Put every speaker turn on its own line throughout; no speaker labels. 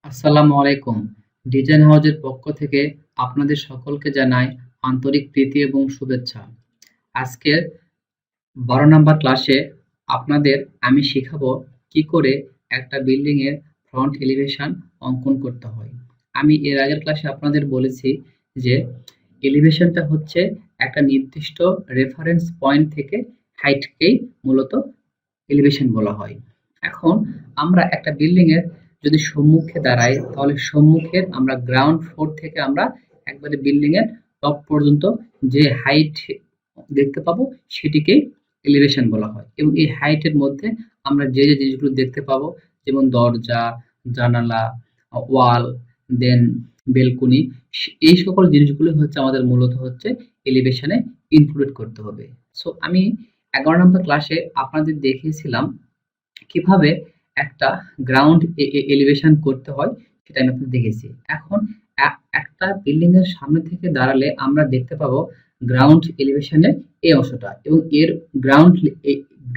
আসসালামু আলাইকুম। ডিজাইন হাউজের পক্ষ থেকে আপনাদের সকলকে জানাই আন্তরিক প্রীতি এবং শুভেচ্ছা। আজকের ১২ নাম্বার ক্লাসে আপনাদের আমি শিখাবো কি করে একটা বিল্ডিং এর ফ্রন্ট এলিভেশন অঙ্কন করতে হয়। আমি এর আগের ক্লাসে আপনাদের বলেছি যে এলিভেশনটা হচ্ছে একটা নির্দিষ্ট রেফারেন্স পয়েন্ট থেকে হাইটকেই মূলত এলিভেশন বলা হয়। এখন আমরা একটা বিল্ডিং এর যদি সম্মুখে দাঁড়াই তাহলে সম্মুখের আমরা গ্রাউন্ড ফ্লোর থেকে আমরা একবারে বিল্ডিং এর টপ পর্যন্ত যে হাইট দেখতে পাবো সেটিকেই এলিভেশন বলা হয় এবং এই হাইটের মধ্যে আমরা যে জিনিসগুলো দেখতে পাবো যেমন দরজা, জানালা, ওয়াল, দেন বেলকনি, এই সকল জিনিসগুলো হচ্ছে আমাদের মূলত হচ্ছে এলিভেশনে ইনক্লুড করতে হবে। সো আমি ১১ নম্বর ক্লাসে আপনাদের দেখিয়েছিলাম কিভাবে একটা গ্রাউন্ড এলিভেশন করতে হয় সেটা আমি আপনাদের দেখেছি। এখন একটা বিল্ডিং এর সামনে থেকে দাঁড়ালে আমরা দেখতে পাবো গ্রাউন্ড এলিভেশনের এই অংশটা এবং এর গ্রাউন্ড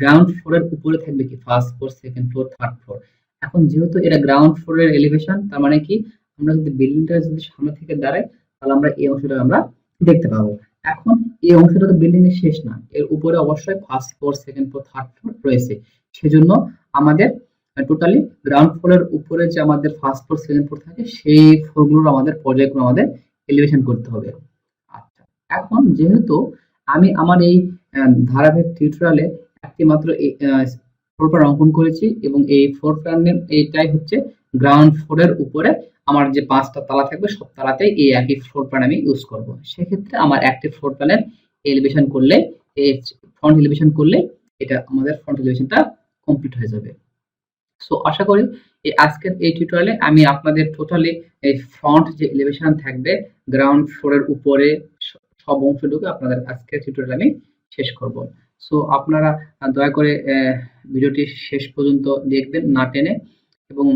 গ্রাউন্ড ফ্লোরের উপরে থাকবে কি first floor, second floor, third floor. এখন যেহেতু এটা গ্রাউন্ড ফ্লোরের এলিভেশন তার মানে কি আমরা যদি বিল্ডিংটা যদি সামনে থেকে দাঁড়াই তাহলে আমরা এই অংশটা আমরা দেখতে পাবো। এখন এই অংশটা তো বিল্ডিং এর শেষ না, এর উপরে অবশ্যই first floor, second floor, third floor রয়েছে। সেজন্য আমাদের টোটালি গ্রাউন্ড ফ্লোরের উপরে যে আমাদের ফার্স্ট ফ্লোর, সেকেন্ড ফ্লোর থাকে সেই ফ্লোরগুলোর আমাদের পর্যায়ক্রমে আমাদের এলিভেশন করতে হবে। আচ্ছা, এখন যেহেতু আমি আমার এই ধারাবাহিক টিউটোরিয়ালে একটি মাত্র ফ্লোর প্ল্যান অঙ্কন করেছি এবং এই ফ্লোর প্ল্যানের এইটাই হচ্ছে গ্রাউন্ড ফ্লোরের উপরে আমার যে ৫টা তালা থাকবে সব তালাতেই এই একই ফ্লোর প্ল্যান আমি ইউজ করব। সেক্ষেত্রে আমার একটি ফ্লোর প্ল্যানের এলিভেশন করলে ফ্রন্ট এলিভেশন করলে এটা আমাদের ফ্রন্ট এলিভেশনটা কমপ্লিট হয়ে যাবে। সো আশা করি এই আজকের এই টিউটোরিয়ালে আমি আপনাদের টোটালি এই ফ্রন্ট যে এলিভেশন থাকবে গ্রাউন্ড ফ্লোরের উপরে সব অংশটুকু আপনাদের আজকের টিউটোরিয়ালে আমি শেষ করব। সো আপনারা দয়া করে ভিডিওটি শেষ পর্যন্ত দেখবেন না টেনে এবং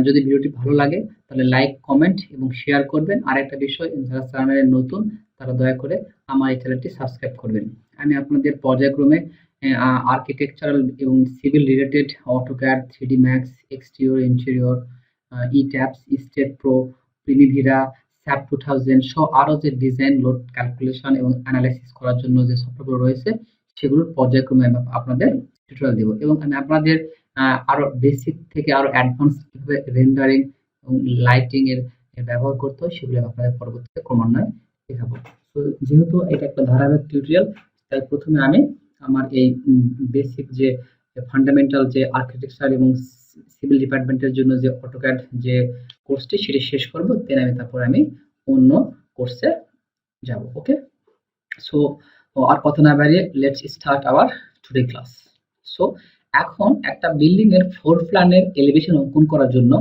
যদি ভিডিওটি ভালো লাগে তাহলে লাইক, কমেন্ট এবং শেয়ার করবেন। আরেকটা বিষয়, যারা চ্যানেলে নতুন তারা দয়া করে আমার এই চ্যানেলটি সাবস্ক্রাইব করবেন। আমি আপনাদের পর্যায়ক্রমে আর্কিটেকচারাল এবং civil related AutoCAD, 3D Max, exterior, interior, ETABS, STAAD Pro, Primavera, SAP 2000 সহ আরো যে ডিজাইন, লোড ক্যালকুলেশন এবং অ্যানালাইসিস করার জন্য যে সফটওয়্যারগুলো রয়েছে সেগুলোর পর্যায়ক্রমে আমি আপনাদের টিউটোরিয়াল দেব এবং আমি আপনাদের আরো বেসিক থেকে আরো অ্যাডভান্স কিভাবে রেন্ডারিং এবং লাইটিং এর ব্যবহার করতে হয় সেগুলো আপনাদের পরবর্তীতে ক্রমান্বয়ে দেখাবো। তো যেহেতু এটা একটা ধারাবাহিক টিউটোরিয়াল তাই প্রথমে আমি আমার এই বেসিক যে ফান্ডামেন্টাল যে আর্কিটেকচার এবং সিভিল ডিপার্টমেন্টের জন্য যে অটোক্যাড যে কোর্সটি সেটি শেষ করব, দেন আমি তারপর আমি অন্য কোর্সে যাব। ওকে, সো আর কথা না বাড়িয়ে let's start our today class. So এখন একটা বিল্ডিং এর ফ্লোর প্ল্যানের এলিভেশন অঙ্কন করার জন্য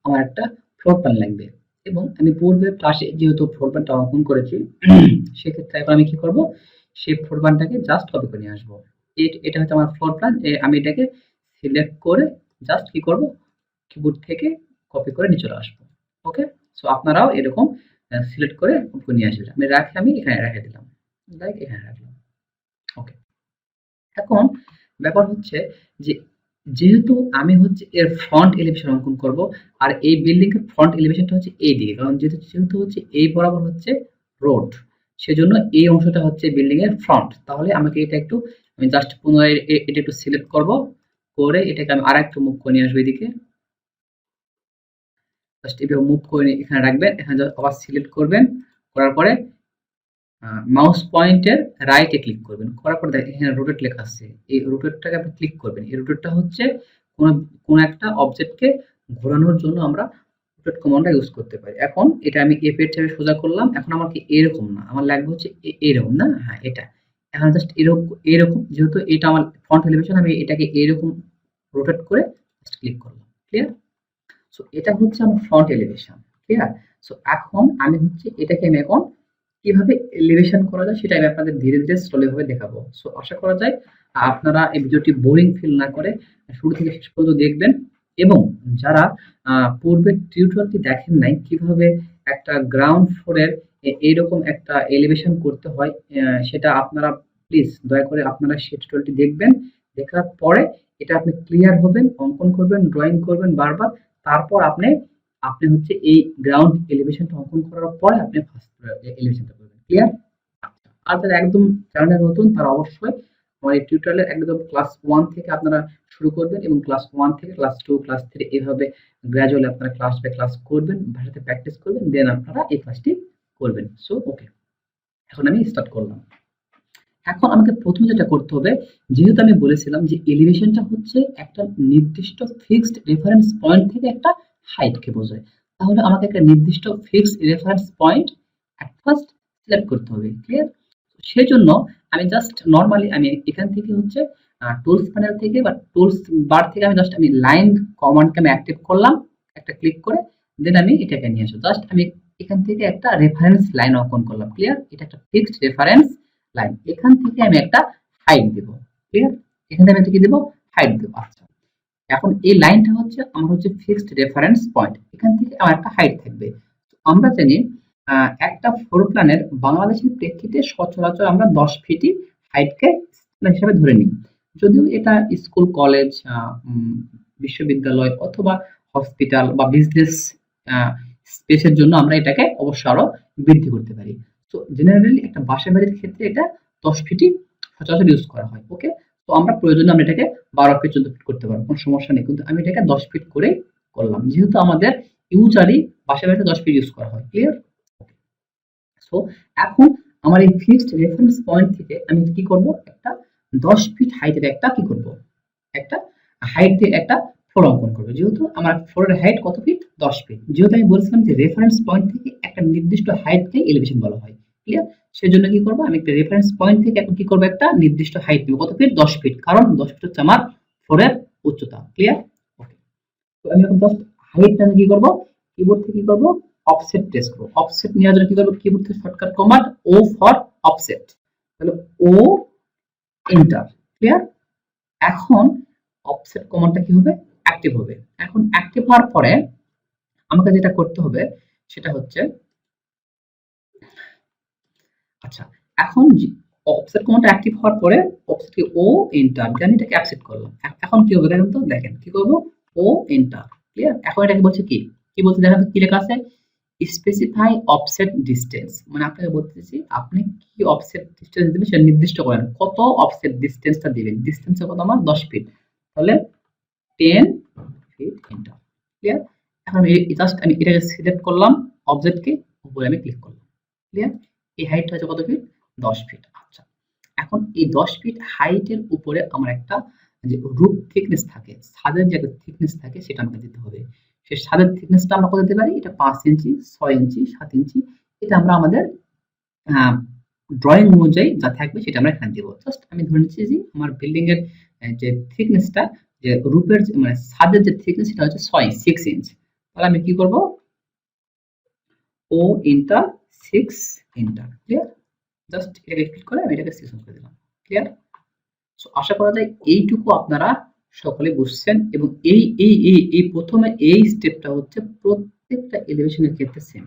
আমার একটা ফ্লোর প্ল্যান লাগবে এবং আমি পূর্বের ক্লাসে যেহেতু ফ্লোর প্ল্যানটা অঙ্কন করেছি সেক্ষেত্রে এখন আমি কি করব, সেই ফ্লোর প্ল্যানটাকে জাস্ট কপি করে নিয়ে আসবো। এটা হচ্ছে আমার ফ্লোর প্ল্যান। আমি এটাকে সিলেক্ট করে জাস্ট কি করব, কিবোর্ড থেকে কপি করে নিয়ে চলে আসবো। ওকে, সো আপনারাও এরকম সিলেক্ট করে কপি করে নিয়ে আসবেন। আমি এখানে রেখে দিলাম, লাইক এখানে রাখলাম। ওকে, এখন ব্যাপার হচ্ছে যে যেহেতু আমি হচ্ছে এর ফ্রন্ট এলিভেশন অঙ্কন করব আর এই বিল্ডিং এর ফ্রন্ট এলিভেশনটা হচ্ছে এই দিকে, কারণ যেহেতু হচ্ছে এই বরাবর হচ্ছে রোড, সেজন্য এই অংশটা হচ্ছে বিল্ডিং এর ফ্রন্ট। তাহলে আমাকে এটা একটু আমি জাস্ট পুনরায় এটা একটু সিলেক্ট করব, করে এটাকে আমি আরেকটু মুভ করে নিয়ে আসবো এদিকে। জাস্ট এভাবে মুভ করে এখানে রাখবেন, এখানে আবার সিলেক্ট করবেন, করার পরে মাউস পয়েন্টের রাইটে ক্লিক করবেন, করার পর দেখেন এখানে রোটেট লেখা আছে, এই রোটেটটাকে আপনি ক্লিক করবেন। এই রোটেটটা হচ্ছে কোন একটা অবজেক্টকে ঘোরানোর জন্য আমরা রোটেট কমান্ডটা ইউজ করতে পারি। এখন এটা আমি এ পেজ থেকে সোজা করলাম, এখন আমার কি এরকম না, আমার লাগবে হচ্ছে এরকম না, হ্যাঁ এটা। এখন জাস্ট এরকম যেহেতু এটা আমার ফ্রন্ট এলিভেশন আমি এটাকে এরকম রোটেট করে জাস্ট ক্লিক করলাম। ক্লিয়ার? সো এটা হচ্ছে আমার ফ্রন্ট এলিভেশন। ক্লিয়ার? সো এখন আমি হচ্ছে এটাকে আমি এখন কিভাবে এলিভেশন করা যায় সেটা আমি আপনাদের ধীরে ধীরে স্লোলি ভাবে দেখাবো। সো আশা করা যায় আপনারা এই ভিডিওটি বোরিং ফিল না করে শুরু থেকে শেষ পর্যন্ত দেখবেন এবং যারা পূর্বের টিউটোরিয়ালটি দেখেন নাই কিভাবে একটা গ্রাউন্ড ফ্লোরের এইরকম একটা এলিভেশন করতে হয়, সেটা আপনারা প্লিজ দয়া করে আপনারা সেই টিউটোরিয়ালটি দেখবেন। দেখার পরে এটা আপনি ক্লিয়ার হবেন, অঙ্কন করবেন, ড্রয়িং করবেন বারবার, তারপর আপনি আপনি হচ্ছে এই গ্রাউন্ড এলিভেশনটা অঙ্কন করার পরে আপনি ফার্স্ট এলিভেশনটা করবেন। ক্লিয়ার? আচ্ছা। আর যারা একদম চ্যানেলে নতুন তারা অবশ্যই আমার এই টিউটোরিয়ালের একদম ক্লাস 1 থেকে আপনারা শুরু করবেন এবং ক্লাস 1 থেকে ক্লাস 2, ক্লাস 3 এভাবে গ্র্যাজুয়ালি আপনারা ক্লাস বাই ক্লাস করবেন, ভাষাতে প্র্যাকটিস করবেন, দেন আপনারা এই ক্লাসটি করবেন। So okay. এখন আমি স্টার্ট করলাম। এখন আমাকে প্রথমে যেটা করতে হবে, যেহেতু আমি বলেছিলাম যে এলিভেশনটা হচ্ছে একটা নির্দিষ্ট ফিক্সড রেফারেন্স পয়েন্ট থেকে একটা হাইটকে বোঝায়। তাহলে আমাকে একটা নির্দিষ্ট fixed reference point at first select করতে হবে। ক্লিয়ার? সেজন্য আমি জাস্ট নরমালি আমি এখান থেকে হচ্ছে টুলস প্যানেল থেকে বা টুলস বার থেকে আমি লাইন কমান্ডকে আমি অ্যাক্টিভ করলাম একটা ক্লিক করে, দেন আমি এটাকে নিয়ে আসবো। জাস্ট আমি এখান থেকে একটা রেফারেন্স লাইন অঙ্কন করলাম। ক্লিয়ার? এটা একটা ফিক্সড রেফারেন্স লাইন। এখান থেকে আমি একটা হাইট দেব। ক্লিয়ার? এখান থেকে আমি কি দেব? হাইট দেব। আচ্ছা। এখন এই লাইনটা হচ্ছে আমার হচ্ছে ফিক্সড রেফারেন্স পয়েন্ট। এখান থেকে আমার একটা হাইট থাকবে। আমরা জানি একটা ফ্লোর প্ল্যানের বাংলাদেশের প্রেক্ষিতে সচরাচর আমরা 10 ফিটই হাইটকে হিসাবে ধরে নিই। যদিও এটা স্কুল, কলেজ, বিশ্ববিদ্যালয় অথবা হসপিটাল বা বিজনেস স্পেসের জন্য আমরা এটাকে অবশ্য আরো বৃদ্ধি করতে পারি। তো জেনারেলি একটা বাসা বাড়ির ক্ষেত্রে এটা 10 ফিটই সচরাচর ইউজ করা হয়। ওকে? তো আমরা প্রয়োজনে আমরা এটাকে 12 ফিট 14 ফিট করতে পারবো, কোনো সমস্যা নেই। কিন্তু আমি এটাকে 10 ফিট করে করলাম, যেহেতু আমাদের ইউজুয়ালি বাসা বাড়িতে 10 ফিট ইউজ করা হয়। ক্লিয়ার? সো এখন আমার এই ফিক্সড রেফারেন্স পয়েন্ট থেকে আমি কি করব, একটা 10 ফিট হাইটের একটা কি করব, একটা হাইটের একটা ফ্লোর অঙ্কন করব। যেহেতু আমার ফ্লোরের হাইট কত ফিট? 10 ফিট। যেহেতু আমি বলছিলাম যে রেফারেন্স পয়েন্ট থেকে একটা নির্দিষ্ট হাইটকে এলিভেশন বলা হয়। ক্লিয়ার? সেজন্য কি করব, আমি একটা রেফারেন্স পয়েন্ট থেকে এখন কি করব, একটা নির্দিষ্ট হাইট নেব। কত ফিট? 10 ফিট। কারণ 10 ফিট হচ্ছে আমার ফ্লোরের উচ্চতা। ক্লিয়ার? ওকে। তো আমি এখন জাস্ট হাইটটা কি করব, কিবোর্ড থেকে কি করব, অফসেট প্রেস করব। অফসেট নেওয়ার জন্য কি করব, কিবোর্ড থেকে shortcut command O for offset. তাহলে ও, এন্টার। ক্লিয়ার? এখন অফসেট কমান্ডটা কি হবে, অ্যাক্টিভ হবে। এখন অ্যাক্টিভ হওয়ার পরে আমাকে যেটা করতে হবে সেটা হচ্ছে, আচ্ছা, এখন অফসেট কমান্ডটা অ্যাক্টিভ হওয়ার পরে অফসেট কি ও এন্টার, আমি এটাকে অ্যাকসেপ্ট করলাম। এখন কি হবে দেখেন তো, দেখেন কি করব, ও এন্টার। ক্লিয়ার? এখন এটাকে বলছে কি, কি বলছে দেখেন তো, কি লেখা আছে, স্পেসিফাই অফসেট ডিসটেন্স। মানে আপনাকে বলতেছি আপনি কি অফসেট ডিসটেন্স দিবেন সেটা নির্দিষ্ট করেন। কত অফসেট ডিসটেন্সটা দিবেন? ডিসটেন্সের কত আমার? 10 ফিট। তাহলে 10 ফিট এন্টার। ক্লিয়ার? এখন আমি জাস্ট আমি এটাকে সিলেক্ট করলাম, অবজেক্টকে উপরে আমি ক্লিক করলাম। ক্লিয়ার? এই হাইটটা হচ্ছে কত ফিট? 10 ফিট। আচ্ছা। এখন এই 10 ফিট হাইটের উপরে আমার একটা যে রুফ থিকনেস থাকে, ছাদের যে থিকনেস থাকে সেটা আমাকে দিতে হবে। সেই ছাদের থিকনেসটা আমরা কত দিতে পারি? এটা 5 ইঞ্চি, 6 ইঞ্চি, 7 ইঞ্চি। এটা আমরা আমাদের ড্রয়িং অনুযায়ী যা থাকবে সেটা আমরা এখানে দেব। জাস্ট আমি ধরে নিচ্ছি যে আমার বিল্ডিং এর যে থিকনেসটা, যে রুফের মানে ছাদের যে থিকনেস সেটা হচ্ছে 6 ইঞ্চ। তাহলে আমি কি করব, ও এন্টার 6 এন্টার। ক্লিয়ার? জাস্ট এটাকে ক্লিক করে আমি এটাকে সিলেকশন করে দিলাম। ক্লিয়ার? সো আশা করা যায় এইটুকু আপনারা সকলে বুঝছেন, এবং এই প্রথমে এই স্টেপটা হচ্ছে প্রত্যেকটা এলিভেশনের ক্ষেত্রে সেম।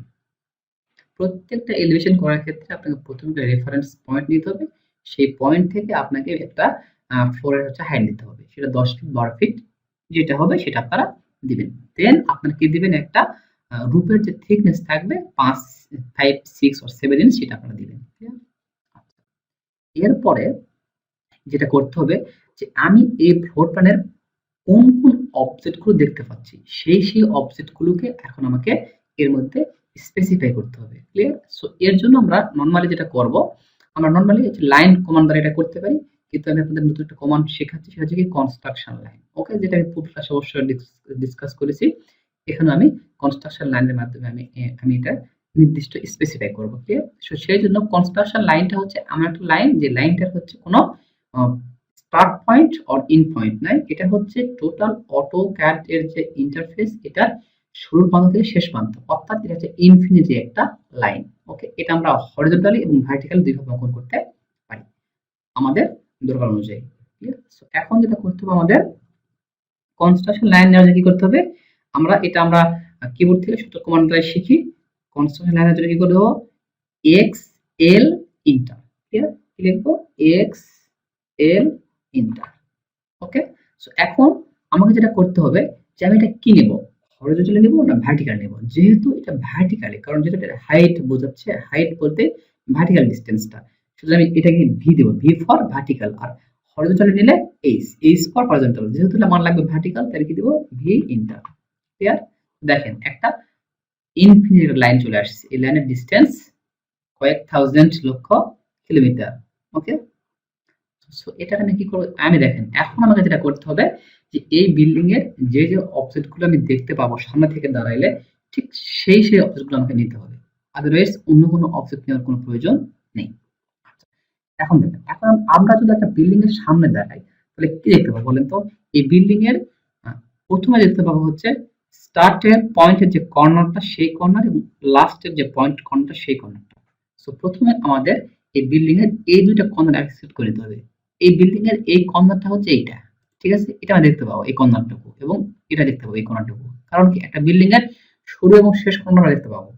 প্রত্যেকটা এলিভেশন করার ক্ষেত্রে আপনাকে প্রথমে একটা রেফারেন্স পয়েন্ট নিতে হবে। সেই পয়েন্ট থেকে আপনাকে একটা ফ্লোরের হচ্ছে হাইট দিতে হবে। সেটা 10 ফিট, 12 ফিট যেটা হবে সেটা আপনারা দিবেন। দেন আপনারা কি দিবেন, একটা রুফের যে থিকনেস থাকবে 5, 5, 6 or 7 ইঞ্চ সেটা আপনারা দিবেন। আচ্ছা। এরপরে যেটা করতে হবে যে আমি এই ফ্লোর প্ল্যানের কোন অবজেক্ট গুলো দেখতে পাচ্ছি, সেই অবজেক্ট গুলোকে এখন আমাকে এর মধ্যে স্পেসিফাই করতে হবে। ক্লিয়ার? সো এর জন্য আমরা নরমালি যেটা করব, আমরা নরমালি লাইন কমান্ড দ্বারা এটা করতে পারি, কিন্তু আমি আপনাদের নতুন একটা কমান্ড শেখাচ্ছি, সেটা হচ্ছে কি কনস্ট্রাকশন লাইন। ওকে? যেটা আমি পূর্ব ক্লাসে অবশ্যই ডিসকাস করেছি। এখানে আমি কনস্ট্রাকশন লাইনের মাধ্যমে আমি এটা নির্দিষ্ট স্পেসিফাই করব। ক্লিয়ার? সো সেই জন্য কনস্ট্রাকশন লাইনটা হচ্ছে আমার একটা লাইন, যে লাইনটার হচ্ছে কোনো start point or in point নাই। এটা হচ্ছে টোটাল অটোক্যাড এর যে ইন্টারফেস, এটা শুরুর প্রান্ত থেকে শেষ প্রান্ত, অর্থাৎ এটা হচ্ছে ইনফিনিটি একটা লাইন। ওকে? এটা আমরা হরিজন্টালি এবং ভার্টিক্যালি দুইভাবে অঙ্কন করতে পারি আমাদের দরকার অনুযায়ী। ক্লিয়ার? সো এখন যেটা করতে হবে আমাদের, কনস্ট্রাকশন লাইন নেওয়ার জন্য কি করতে হবে, আমরা কিবোর্ড থেকে সূত্র কমান্ড দ্বারা শিখি। কনস্ট্রাকশন লাইনের জন্য কি করব, এক্স এল ইন্টার। ক্লিয়ার? কি লিখবো, এক্স এল ইন্টার। ওকে? সো এখন আমাকে যেটা করতে হবে যে আমি এটা কি নেব, হরিজন্টালি নেব না ভার্টিক্যাল নেব? যেহেতু এটা ভার্টিক্যালি, কারণ যেটা এটা হাইট বোঝাচ্ছে, হাইট বলতে ভার্টিক্যাল ডিসটেন্সটা, সুতরাং আমি এটাকে ভি দেব, ভি ফর ভার্টিক্যাল। আর হরিজন্টালি নিলে এইচ, এইচ ফর হরিজন্টাল। যেহেতু এটা মান লাগবে ভার্টিক্যাল, তাহলে কি দেব, ভি ইন্টার। ক্লিয়ার? দেখেন একটা ইনফিনিট লাইন চলে আসছে, এই লাইনের ডিসটেন্স কয়েক থাউজেন্ড লক্ষ কিলোমিটার। ওকে, সো এটা আমি কি করব, আমি দেখেন এখন আমাকে যেটা করতে হবে যে এই বিল্ডিং এর যে যে অবজেক্ট গুলো আমি দেখতে পাবো সামনে থেকে দাঁড়াইলে, ঠিক সেই অবজেক্ট গুলো আমাকে নিতে হবে, আদারওয়াইজ অন্য কোনো অবজেক্ট নেওয়ার কোনো প্রয়োজন নেই। আচ্ছা, এখন দেখেন, এখন আমরা যদি একটা বিল্ডিং এর সামনে দাঁড়াই তাহলে কি দেখতে পাবো বলেন তো? এই বিল্ডিং এর প্রথমে দেখতে পাবো হচ্ছে স্টার্টের পয়েন্টের যে কর্নারটা সেই কর্নার, এবং লাস্টের যে পয়েন্ট কর্নারটা সেই কর্নারটা। সো প্রথমে আমাদের এই বিল্ডিং এর এই দুইটা কর্নার অ্যাকসেপ্ট করে নিতে হবে। এই বিল্ডিং এর এই কর্নারটা হচ্ছে এইটা, ঠিক আছে? এটা আমরা দেখতে পাবো এই কর্নারটুকু, এবং এটা দেখতে পাবো এই কর্নারটুকু। কারণ কি, একটা বিল্ডিং এর শুরু এবং শেষ কর্নার আমরা দেখতে পাবো।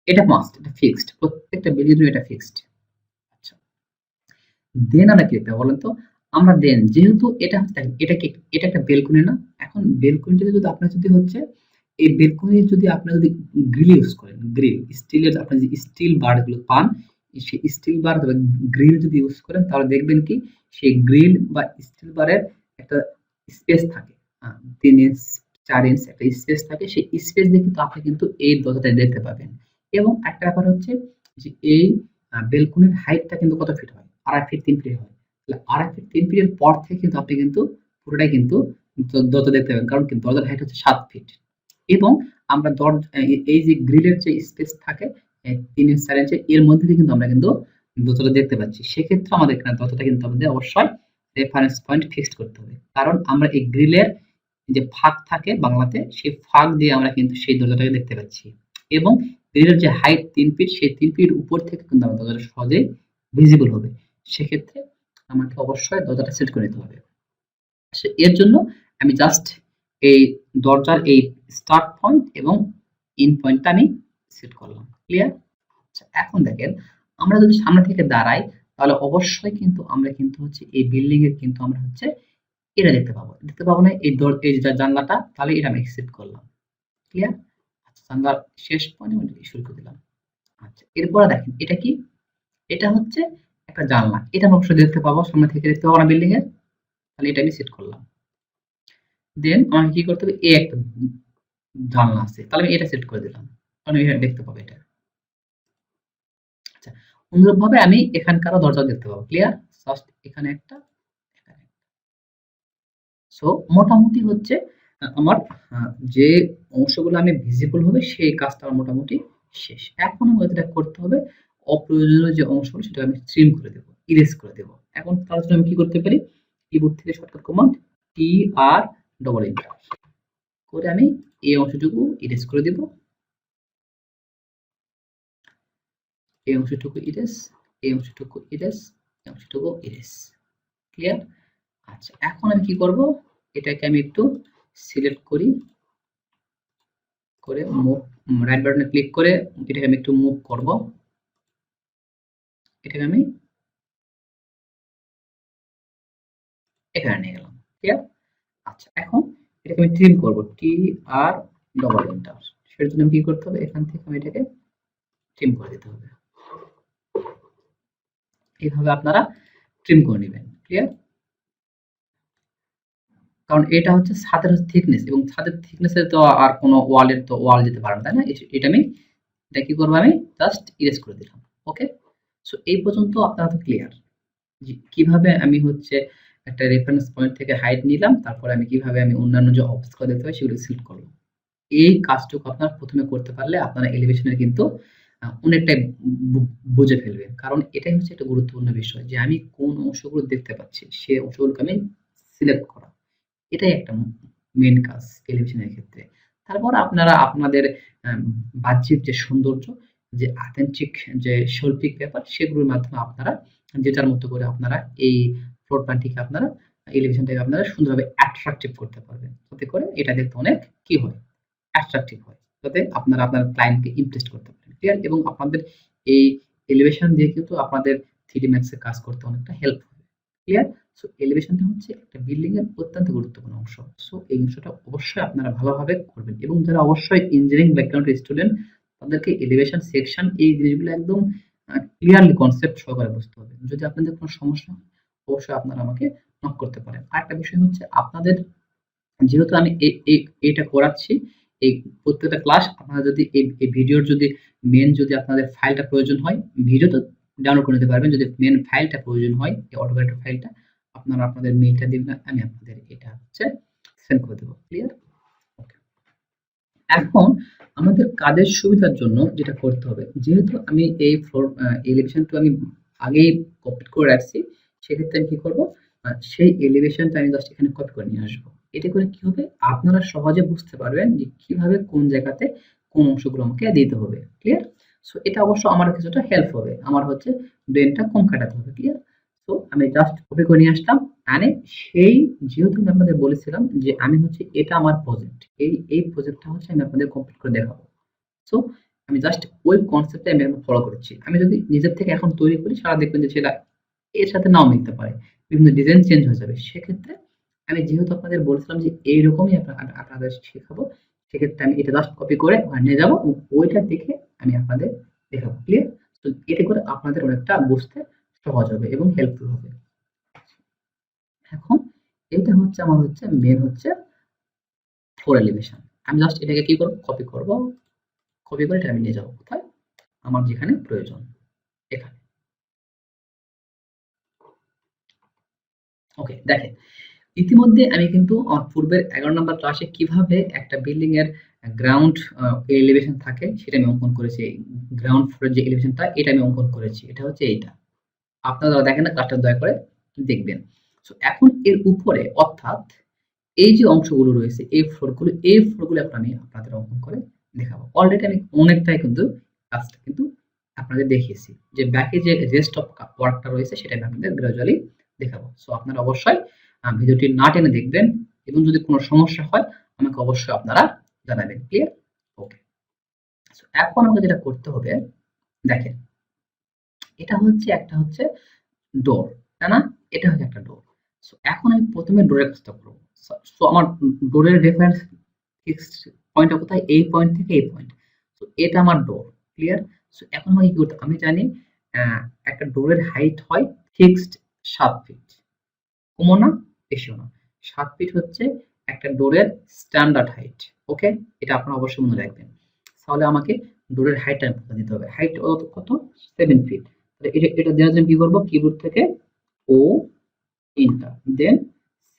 এটা মাস্ট, এটা ফিক্সড, প্রত্যেকটা বিল্ডিং এর এটা ফিক্সড। আচ্ছা, দেন আমরা কি দেখতে পাবো বলেন তো? আমরা দেন যেহেতু এটা হচ্ছে, দেখেন এটা কি, এটা একটা বেলকনি না? এখন বেলকনিটাতে যদি আপনার যদি হচ্ছে এই বেলকনি যদি আপনি যদি গ্রিল ইউজ করেন, গ্রিল স্টিলের, আপনি যে স্টিল বার গুলো পান, সেই স্টিল বার অথবা গ্রিল যদি ইউজ করেন তাহলে দেখবেন কি সেই গ্রিল বা স্টিল বারের একটা স্পেস থাকে, 3 ইঞ্চ 4 ইঞ্চ একটা স্পেস থাকে, সেই স্পেস দিয়ে কিন্তু আপনি কিন্তু এই দরজাটা দেখতে পাবেন। এবং একটা ব্যাপার হচ্ছে যে এই বেলকনির হাইটটা কিন্তু কত ফিট হয়, 2.5 ফিট 3 ফিট হয়। তাহলে 2.5 ফিট 3 ফিটের পর থেকে কিন্তু আপনি কিন্তু পুরোটাই কিন্তু দরজা দেখতে পাবেন, কারণ কি দরজার হাইট হচ্ছে 7 ফিট। এবং আমরা এই যে গ্রিলের যে স্পেস থাকে 3 ইঞ্চ 4 ইঞ্চের, এর মধ্যে দিয়ে কিন্তু আমরা কিন্তু দরজাটা দেখতে পাচ্ছি। সেক্ষেত্রে আমাদের এখানে দরজাটা কিন্তু আমাদের অবশ্যই রেফারেন্স পয়েন্ট ফিক্সড করতে হবে, কারণ আমরা এই গ্রিলের যে ফাঁক থাকে বাংলাতে, সেই ফাঁক দিয়ে আমরা কিন্তু সেই দরজাটাকে দেখতে পাচ্ছি। এবং গ্রিলের যে হাইট 3 ফিট, সেই 3 ফিট উপর থেকে কিন্তু আমার দরজাটা সহজেই ভিজিবল হবে। সেক্ষেত্রে আমাকে অবশ্যই দরজাটা সেট করে নিতে হবে। এর জন্য আমি জাস্ট এই দরজার এই স্টার্ট পয়েন্ট এবং এন্ড পয়েন্টটা আমি সেট করলাম। ক্লিয়ার? আচ্ছা, এখন দেখেন আমরা যদি সামনে থেকে দাঁড়াই তাহলে অবশ্যই কিন্তু আমরা কিন্তু হচ্ছে এই বিল্ডিং এর কিন্তু আমরা হচ্ছে এটা দেখতে পাবো। দেখতে পাবো না এই এই যে জানলাটা, তাহলে এটা আমি এক্সিট করলাম। ক্লিয়ার? আচ্ছা, জানলার শেষ পয়েন্ট আমি শুরু করে দিলাম। আচ্ছা, এরপরে দেখেন এটা কি? এটা হচ্ছে একটা জানলা। এটা আমি অবশ্যই দেখতে পাবো, সামনে থেকে দেখতে পাবো না বিল্ডিং এর। তাহলে এটা আমি সেট করলাম। দেন আমাকে কি করতে হবে? এই একটা জানলা আছে। তাহলে আমি এটা সেট করে দিলাম। কারণ এটা দেখতে পাবো এটা। আচ্ছা, অনুরূপভাবে আমি এখানকারও দরজা দেখতে পাবো। ক্লিয়ার? জাস্ট এখানে একটা, এখানে। সো মোটামুটি হচ্ছে আমার যে অংশগুলো আমি ভিজিবল হবে সেই কাজটা আমার মোটামুটি শেষ। এখন আমাকে যেটা করতে হবে, অপ্রয়োজনীয় যে অংশগুলো সেটা আমি ট্রিম করে দেব, ইরেজ করে দেব। এখন তার জন্য আমি কি করতে পারি? কিবোর্ড থেকে shortcut command TR double enter করে আমি এই অংশটুকু ইরেজ করে দেব। এই অংশটুকু ইরেজ, এই অংশটুকু ইরেজ, এই অংশটুকু ইরেজ। ক্লিয়ার? আচ্ছা, এখন আমি কি করব? এটাকে আমি একটু সিলেক্ট করি, করে মুভ, রাইট বাটনে ক্লিক করে এটাকে আমি একটু মুভ করব। এটাকে আমি এখানে নিয়ে গেলাম। ক্লিয়ার? আচ্ছা, এখন এটাকে আমি ট্রিম করব, TR ডবল এন্টার। সেটার জন্য আমি কি করতে হবে? এখান থেকে আমি এটাকে ট্রিম করে দিতে হবে। এইভাবে আপনারা ট্রিম করে নেবেন। ক্লিয়ার? কারণ এটা হচ্ছে ছাদের থিকনেস, এবং ছাদের থিকনেসে তো আর কোনো ওয়ালের তো ওয়াল যেতে পারে না, তাই না? এটা আমি, এটা কি করবো, আমি জাস্ট ইরেজ করে দিলাম। ওকে, সো এই পর্যন্ত আপনারা তো ক্লিয়ার যে কিভাবে আমি হচ্ছে একটা রেফারেন্স পয়েন্ট থেকে হাইট নিলাম, তারপরে আমি কিভাবে আমি অন্যান্য যে অবস্থাগুলো দেখতে পাই সেগুলো সিলেক্ট করলাম। এই কাজটুকু আপনারা প্রথমে করতে পারলে আপনারা এলিভেশনের কিন্তু অনেকটাই বুঝে ফেলবেন। কারণ এটাই হচ্ছে একটা গুরুত্বপূর্ণ বিষয় যে আমি কোন অংশগুলো দেখতে পাচ্ছি, সেই অংশগুলোকে আমি সিলেক্ট করা। এটাই একটা মেইন কাজ টেলিভিশনের ক্ষেত্রে। তারপর আপনারা আপনাদের বাহ্যিক যে সৌন্দর্য, যে অথেন্টিক যে শৈল্পিক ব্যাপার, সেগুলোর মাধ্যমে আপনারা যেটার মতো করে আপনারা এই ফ্লোর প্ল্যানটিকে আপনারা এলিভেশনটাকে আপনারা সুন্দরভাবে অ্যাট্রাকটিভ করতে পারবেন। যাতে করে এটা দেখতে অনেক কি হয়? অ্যাট্রাকটিভ হয়। যাতে আপনারা আপনার ক্লায়েন্টকে ইমপ্রেস করতে পারেন। ক্লিয়ার? এবং আপনাদের এই এলিভেশন দিয়ে কিন্তু আপনাদের 3D Max এ কাজ করতে অনেকটা হেল্প হবে। ক্লিয়ার? সো এলিভেশনটা হচ্ছে একটা বিল্ডিং এর অত্যন্ত গুরুত্বপূর্ণ অংশ। সো এই অংশটা অবশ্যই আপনারা ভালোভাবে করবেন এবং যারা অবশ্যই ইঞ্জিনিয়ারিং ব্যাকগ্রাউন্ডের স্টুডেন্ট তাদেরকে এলিভেশন সেকশন এই জিনিসগুলো একদম ক্লিয়ারলি কনসেপ্ট সহকারে বুঝতে হবে। যদি আপনাদের কোনো সমস্যা হয় অবশ্যই আপনারা আমাকে নক করতে পারেন। আরেকটা বিষয় হচ্ছে আপনাদের যেহেতু আমি এটা করাচ্ছি, এই প্রত্যেকটা ক্লাস আপনারা যদি এই ভিডিওর যদি যদি আপনাদের ফাইলটা প্রয়োজন হয়, ভিডিও তো ডাউনলোড করে নিতে পারবেন। যদি মেইন ফাইলটা প্রয়োজন হয়, এই অটোক্যাড ফাইলটা আপনারা আপনাদের মেইলটা দিবেন, আমি আপনাদের এটা হচ্ছে সেন্ড করে দেব। ক্লিয়ার? ওকে। এখন আমাদের কাজের সুবিধার জন্য যেটা করতে হবে, যেহেতু আমি এই এলিভেশনটা আমি আগেই কপি করে রাখছি, সেক্ষেত্রে আমি কি করব, সেই এলিভেশনটা আমি জাস্ট এখানে কপি করে নিয়ে আসবো। এতে করে কি হবে, আপনারা সহজে বুঝতে পারবেন যে কিভাবে কোন জায়গাতে কোন অংশগুলো আমাকে দিতে হবে। ক্লিয়ার? সো এটা অবশ্য আমার কিছুটা হেল্প হবে, আমার হচ্ছে ব্রেনটা কম কাটাতে হবে। ক্লিয়ার? তো আমি জাস্ট কপি করে নিয়ে আসলাম। মানে সেই, যেহেতু আমি আপনাদের বলেছিলাম যে আমি হচ্ছে এটা আমার প্রজেক্ট, এই প্রজেক্টটা হচ্ছে আমি আপনাদের কমপ্লিট করে দেখাবো। সো আমি জাস্ট ওই কনসেপ্টটা আমি ফলো করেছি। আমি যদি নিজের থেকে এখন তৈরি করি, সারা দেখবেন যে সেটা এর সাথে নাও মিলতে পারে, বিভিন্ন ডিজাইন চেঞ্জ হয়ে যাবে। সেক্ষেত্রে আমি যেহেতু আপনাদের বলেছিলাম যে এইরকমই আপনাদের শেখাবো, সেক্ষেত্রে আমি এটা জাস্ট কপি করে ওখানে নিয়ে যাবো এবং ওইটা দেখে আমি আপনাদের দেখাবো। ক্লিয়ার? তো এতে করে আপনাদের অনেকটা বুঝতে সহজ হবে এবং হেল্পফুল হবে। এখন এটা হচ্ছে আমার হচ্ছে মেন হচ্ছে ফ্লোর এলিভেশন। আমি জাস্ট এটাকে কি করব, কপি করব, কপি করে এটা আমি নিয়ে যাবো কোথায়, আমার যেখানে প্রয়োজন, এখানে। ওকে, দেখেন ইতিমধ্যে আমি কিন্তু পূর্বের 11 নম্বর ক্লাসে কিভাবে একটা বিল্ডিং এর গ্রাউন্ড এলিভেশন থাকে সেটা আমি অঙ্কন করেছি। গ্রাউন্ড ফ্লোরের যে এলিভেশনটা এটা আমি অঙ্কন করেছি। এটা হচ্ছে এইটা। আপনারা যারা দেখেন না ক্লাসটা দয়া করে দেখবেন। সো এখন এর উপরে অর্থাৎ এই যে অংশগুলো রয়েছে এই ফ্লোরগুলো এখন আমি আপনাদের অঙ্কন করে দেখাবো। অলরেডি আমি অনেকটাই কিন্তু কাজটা কিন্তু আপনাদের দেখিয়েছি। যে বাকি যে রেস্ট অফ ওয়ার্কটা রয়েছে সেটা আমি আপনাদের গ্র্যাজুয়ালি দেখাবো। সো আপনারা অবশ্যই ভিডিওটি না টেনে দেখবেন এবং যদি কোনো সমস্যা হয় আমাকে অবশ্যই আপনারা জানাবেন। ক্লিয়ার? ওকে। সো এখন আমাকে যেটা করতে হবে, দেখেন এটা হচ্ছে একটা হচ্ছে ডোর, তাই না? এটা হচ্ছে একটা ডোর। সো এখন আমি প্রথমে ডোরের কাজটা করব। সো আমার ডোরের রেফারেন্স ফিক্সড পয়েন্টটা কোথায়? এই পয়েন্ট থেকে এই পয়েন্ট। সো এটা আমার ডোর। ক্লিয়ার? সো এখন আমাকে কি করতে, আমি জানি একটা ডোরের হাইট হয় ফিক্সড 7 ফিট। কমও না, বেশিও না। 7 ফিট হচ্ছে একটা ডোরের স্ট্যান্ডার্ড হাইট। ওকে? এটা আপনারা অবশ্যই মনে রাখবেন। তাহলে আমাকে ডোরের হাইটটা দিতে হবে। হাইট কত? 7 ফিট। তাহলে এটা দেওয়ার জন্য কি করব? কিবোর্ড থেকে ও এন্টার, দেন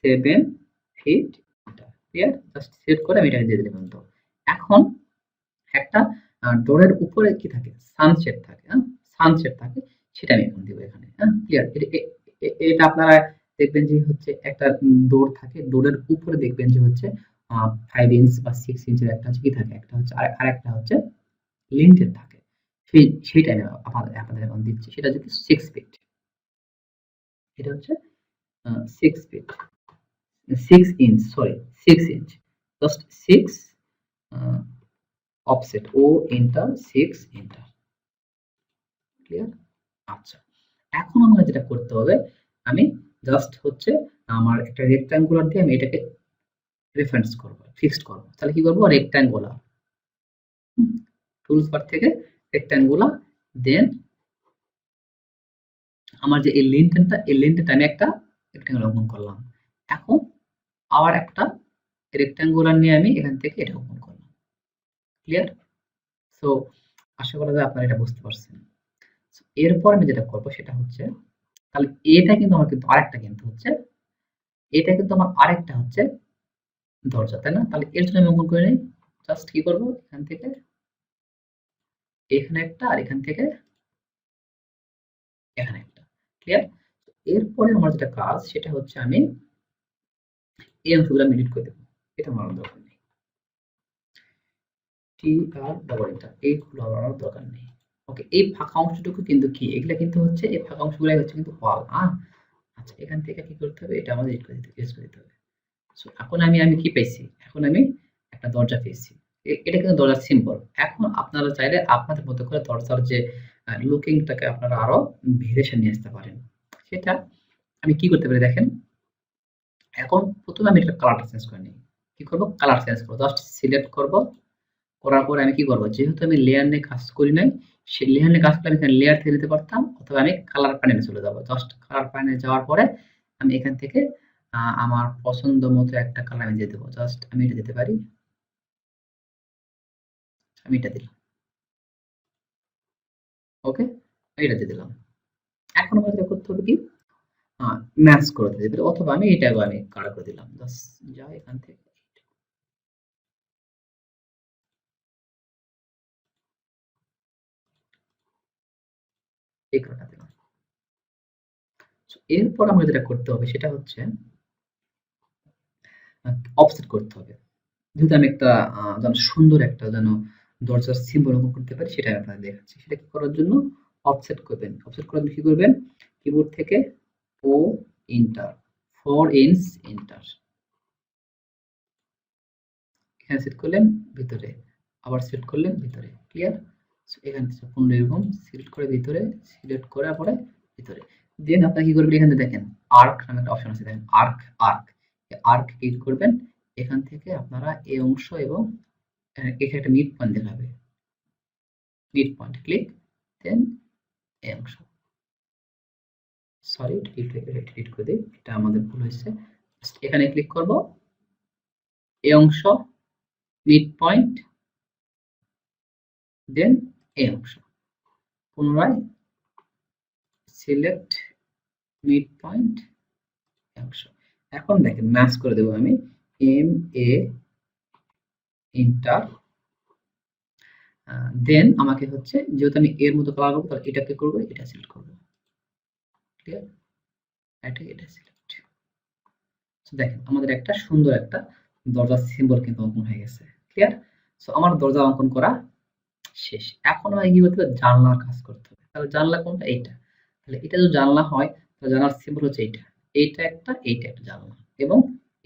7 fit enter. Clear? Just set করে আমি এটাকে দিয়ে দিলাম। তো এখন একটা ডোরের উপরে কি থাকে? সানসেট থাকে, হ্যাঁ? সানসেট থাকে, সেটা আমি এখন দিব এখানে, হ্যাঁ? ক্লিয়ার? এটা আপনারা দেখবেন যে হচ্ছে একটা ডোর থাকে, ডোরের উপরে দেখবেন যে হচ্ছে 5 ইঞ্চ বা 6 ইঞ্চের একটা হচ্ছে কি থাকে, একটা হচ্ছে আরেকটা হচ্ছে লিন্টেল থাকে। সেইটা আমি আপনাদের এখন দিচ্ছি। সেটা হচ্ছে 6 ফিট। এটা হচ্ছে 6 feet. 6 inch, sorry 6 inch. Just 6 offset O enter 6 enter. Clear? আচ্ছা। এখন আমাকে যেটা করতে হবে, আমি জাস্ট হচ্ছে আমার একটা রেক্টাঙ্গুলার দিয়ে আমি এটাকে রেফারেন্স করব, ফিক্সড করব। তাহলে কি করব? রেক্টাঙ্গুলার। টুলস বার থেকে রেক্টাঙ্গুলার, দেন আমার যে এই লিনটা আমি একটা রেক্টাঙ্গুলার অঙ্কন করলাম। এখন আবার একটা রেক্টাঙ্গুলার নিয়ে আমি এখান থেকে এটা অঙ্কন করলাম। ক্লিয়ার? সো আশা করা যায় আপনারা এটা বুঝতে পারছেন। এরপর আমি যেটা করব সেটা হচ্ছে, তাহলে এটা কিন্তু আমার কিন্তু আরেকটা কিন্তু হচ্ছে, এটা কিন্তু আমার আরেকটা হচ্ছে দরজা, তাই না? তাহলে এর জন্য আমি অঙ্কন করে নিই। জাস্ট কি করব, এখান থেকে এখানে একটা আর এখান থেকে এখানে একটা। ক্লিয়ার? এরপরে আমার যেটা কাজ সেটা হচ্ছে আমি এই অংশগুলো আমি এডিট করে দেব। এটা আমার দরকার নেই। টি আর ডবল এন্টার, এইগুলো আমার দরকার নেই। ওকে, এই ফাঁকা অংশটুকু কিন্তু কি, এগুলা কিন্তু হচ্ছে এই ফাঁকা অংশগুলাই হচ্ছে কিন্তু ওয়াল। আচ্ছা, এখান থেকে কি করতে হবে, এটা আমাদের এডিট করে দিতে হবে। সো এখন আমি কি পেয়েছি, এখন আমি একটা দরজা পেয়েছি। এটা কিন্তু দরজার সিম্বল। এখন আপনারা চাইলে আপনাদের মতো করে দরজার যে লুকিংটাকে আপনারা আরো ভেরিয়েশন নিয়ে আসতে পারেন। সেটা আমি কি করতে পারি দেখেন, এখন প্রথমে আমি একটা কালারটা চেঞ্জ করে নিই। কি করব? কালার চেঞ্জ করব। জাস্ট সিলেক্ট করব। করার পরে আমি কি করব? যেহেতু আমি লেয়ার নিয়ে কাজ করি নাই, সেই লেয়ার নিয়ে কাজ করলে আমি এখানে লেয়ার থেকে নিতে পারতাম, অথবা আমি কালার প্যানেলে চলে যাব। জাস্ট কালার প্যানেলে যাওয়ার পরে আমি এখান থেকে আমার পছন্দ মতো একটা কালার আমি দিয়ে দেব। জাস্ট আমি এটা দিতে পারি। আমি এটা দিলাম। ওকে? এটা দিয়ে দিলাম। এখন আমাদের যেটা করতে হবে কি? আ ম্যাচ করে দিতে পারি, অথবা আমি এটাকে আমি কালার করে দিলাম। জাস্ট যাই এখান থেকে এই কালারটা দিলাম। সো এরপর আমাকে যেটা করতে হবে সেটা হচ্ছে আ অফসেট করতে হবে। যেহেতু আমি একটা যেন সুন্দর একটা যেন দরজার সিম্বল অঙ্কন করতে পারি, সেটা আমি আপনাদের দেখাচ্ছি। সেটা কি করার জন্য অফসেট করবেন। অফসেট করার জন্য কি করবেন? কিবোর্ড থেকে ও এন্টার 4 ইঞ্চ এন্টার। এখানে সেট করলেন ভিতরে, আবার সেট করলেন ভিতরে। ক্লিয়ার? সো এখান থেকে সম্পূর্ণ এরকম সিলেক্ট করে ভিতরে, সিলেক্ট করার পরে ভিতরে। দেন আপনারা কি করবেন? এখানে দেখেন আর্ক নামে একটা অপশন আছে, দেখেন আর্ক, আর্ক। এই আর্ক ক্লিক করবেন। এখান থেকে আপনারা এই অংশ এবং এখানে একটা মিড পয়েন্ট দেখাবে। মিড পয়েন্ট ক্লিক, দেন এই অংশ। সরি, ডিলিট করে দিই। এটা আমাদের ভুল হয়েছে। এখানে ক্লিক করব। এই অংশ, মিড পয়েন্ট, দেন এই অংশ। পুনরায় সিলেক্ট মিড পয়েন্ট অংশ। এখন দেখেন ম্যাচ করে দেব আমি। M A enter. দেন আমাকে হচ্ছে যেহেতু আমি এর মতো কালার করবো, তাহলে এটাকে করবো, এটা সিলেক্ট করবো। ক্লিয়ার? এটা সিলেক্ট। দেখেন আমাদের একটা সুন্দর একটা দরজার সিম্বল কিন্তু অঙ্কন হয়ে গেছে। ক্লিয়ার? সো আমার দরজা অঙ্কন করা শেষ। এখন আমাকে কি করতে হবে? জানলার কাজ করতে হবে। তাহলে জানলা কোনটা? এইটা। তাহলে এটা যদি জানলা হয়, তাহলে জানলার সিম্বল হচ্ছে এইটা। এইটা একটা জানলা, এবং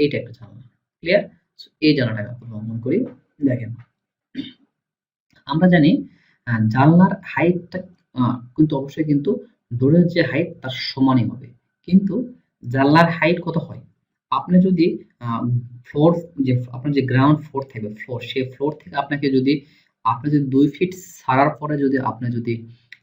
এইটা একটা জানলা। ক্লিয়ার? সো এই জানলাটাকে আমরা অঙ্কন করি। দেখেন আমরা জানি জানলার হাইটটা কিন্তু অবশ্যই কিন্তু ডোরের যে হাইট তার সমানই হবে। কিন্তু জানলার হাইট কত হয়? আপনি যদি আ ফ্লোর, যে আপনার যে গ্রাউন্ড ফ্লোর থাকবে, ফ্লোর, সেই ফ্লোর থেকে আপনি যদি ২ ফিট ছাড়ার পরে যদি আপনি যদি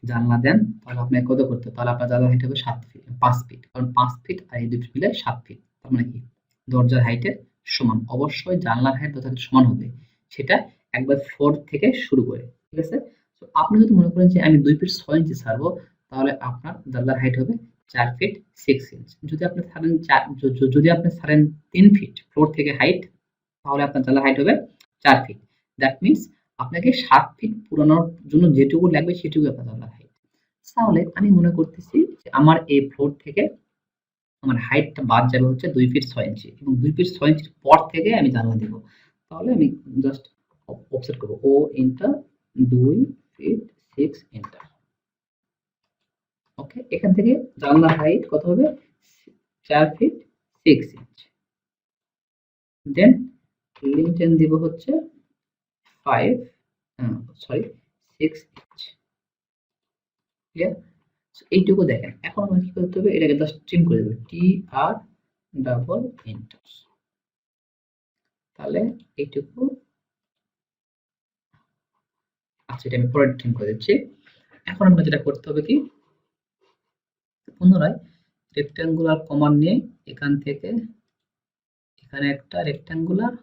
জানলা দেন, তাহলে আপনাকে কত করতে হবে? তাহলে আপনার জানলার হাইট হবে ৭ ফিট, ৫ ফিট। কারণ ৫ ফিট আর এই ২ ফিট মিলে ৭ ফিট। তার মানে কি? দরজার হাইটের সমান। অবশ্যই জানলার হাইট দরজার হাইটের সমান হবে। সেটা একবার ফ্লোর থেকে শুরু করে। ঠিক আছে? তো আপনি যদি মনে করেন যে আমি ২ ফিট ৬ ইঞ্চি ছাড়বো, তাহলে আপনার জানলার হাইট হবে ৪ ফিট ৬ ইঞ্চ। যদি আপনি ছাড়েন ৩ ফিট ফ্লোর থেকে হাইট, তাহলে আপনার জানলার হাইট হবে ৪ ফিট। দ্যাট মিনস আপনাকে ৭ ফিট পুরানোর জন্য যেটুকু লাগবে সেটুকুই আপনার জানলার হাইট। তাহলে আমি মনে করতেছি যে আমার এই ফ্লোর থেকে আমার হাইটটা বাদ যাবে হচ্ছে ২ ফিট ৬ ইঞ্চি, এবং ২ ফিট ৬ ইঞ্চির পর থেকে আমি জানলা দিব। তাহলে আমি জাস্ট অফসেট করব। ও এন্টার ২ ফিট ৬ এন্টার। ওকে? এখান থেকে জানলার হাইট কত হবে? ৪ ফিট ৬ ইঞ্চ। দেন লিংটেন দিব হচ্ছে 5 সরি 6 ইঞ্চ। ক্লিয়ার? সো এইটুকু দেখেন। এখন আমাকে কি করতে হবে? এটাকে জাস্ট ট্রিম করে দেব। টি আর ডাবল এন্টার। তাহলে এইটুকু, আচ্ছা এটা আমি পরে ট্রিম করে দিচ্ছি। এখন আমাকে যেটা করতে হবে কি? পুনরায় রেক্টেঙ্গুলার কমান্ড নিয়ে এখান থেকে এখানে একটা রেক্টেঙ্গুলার,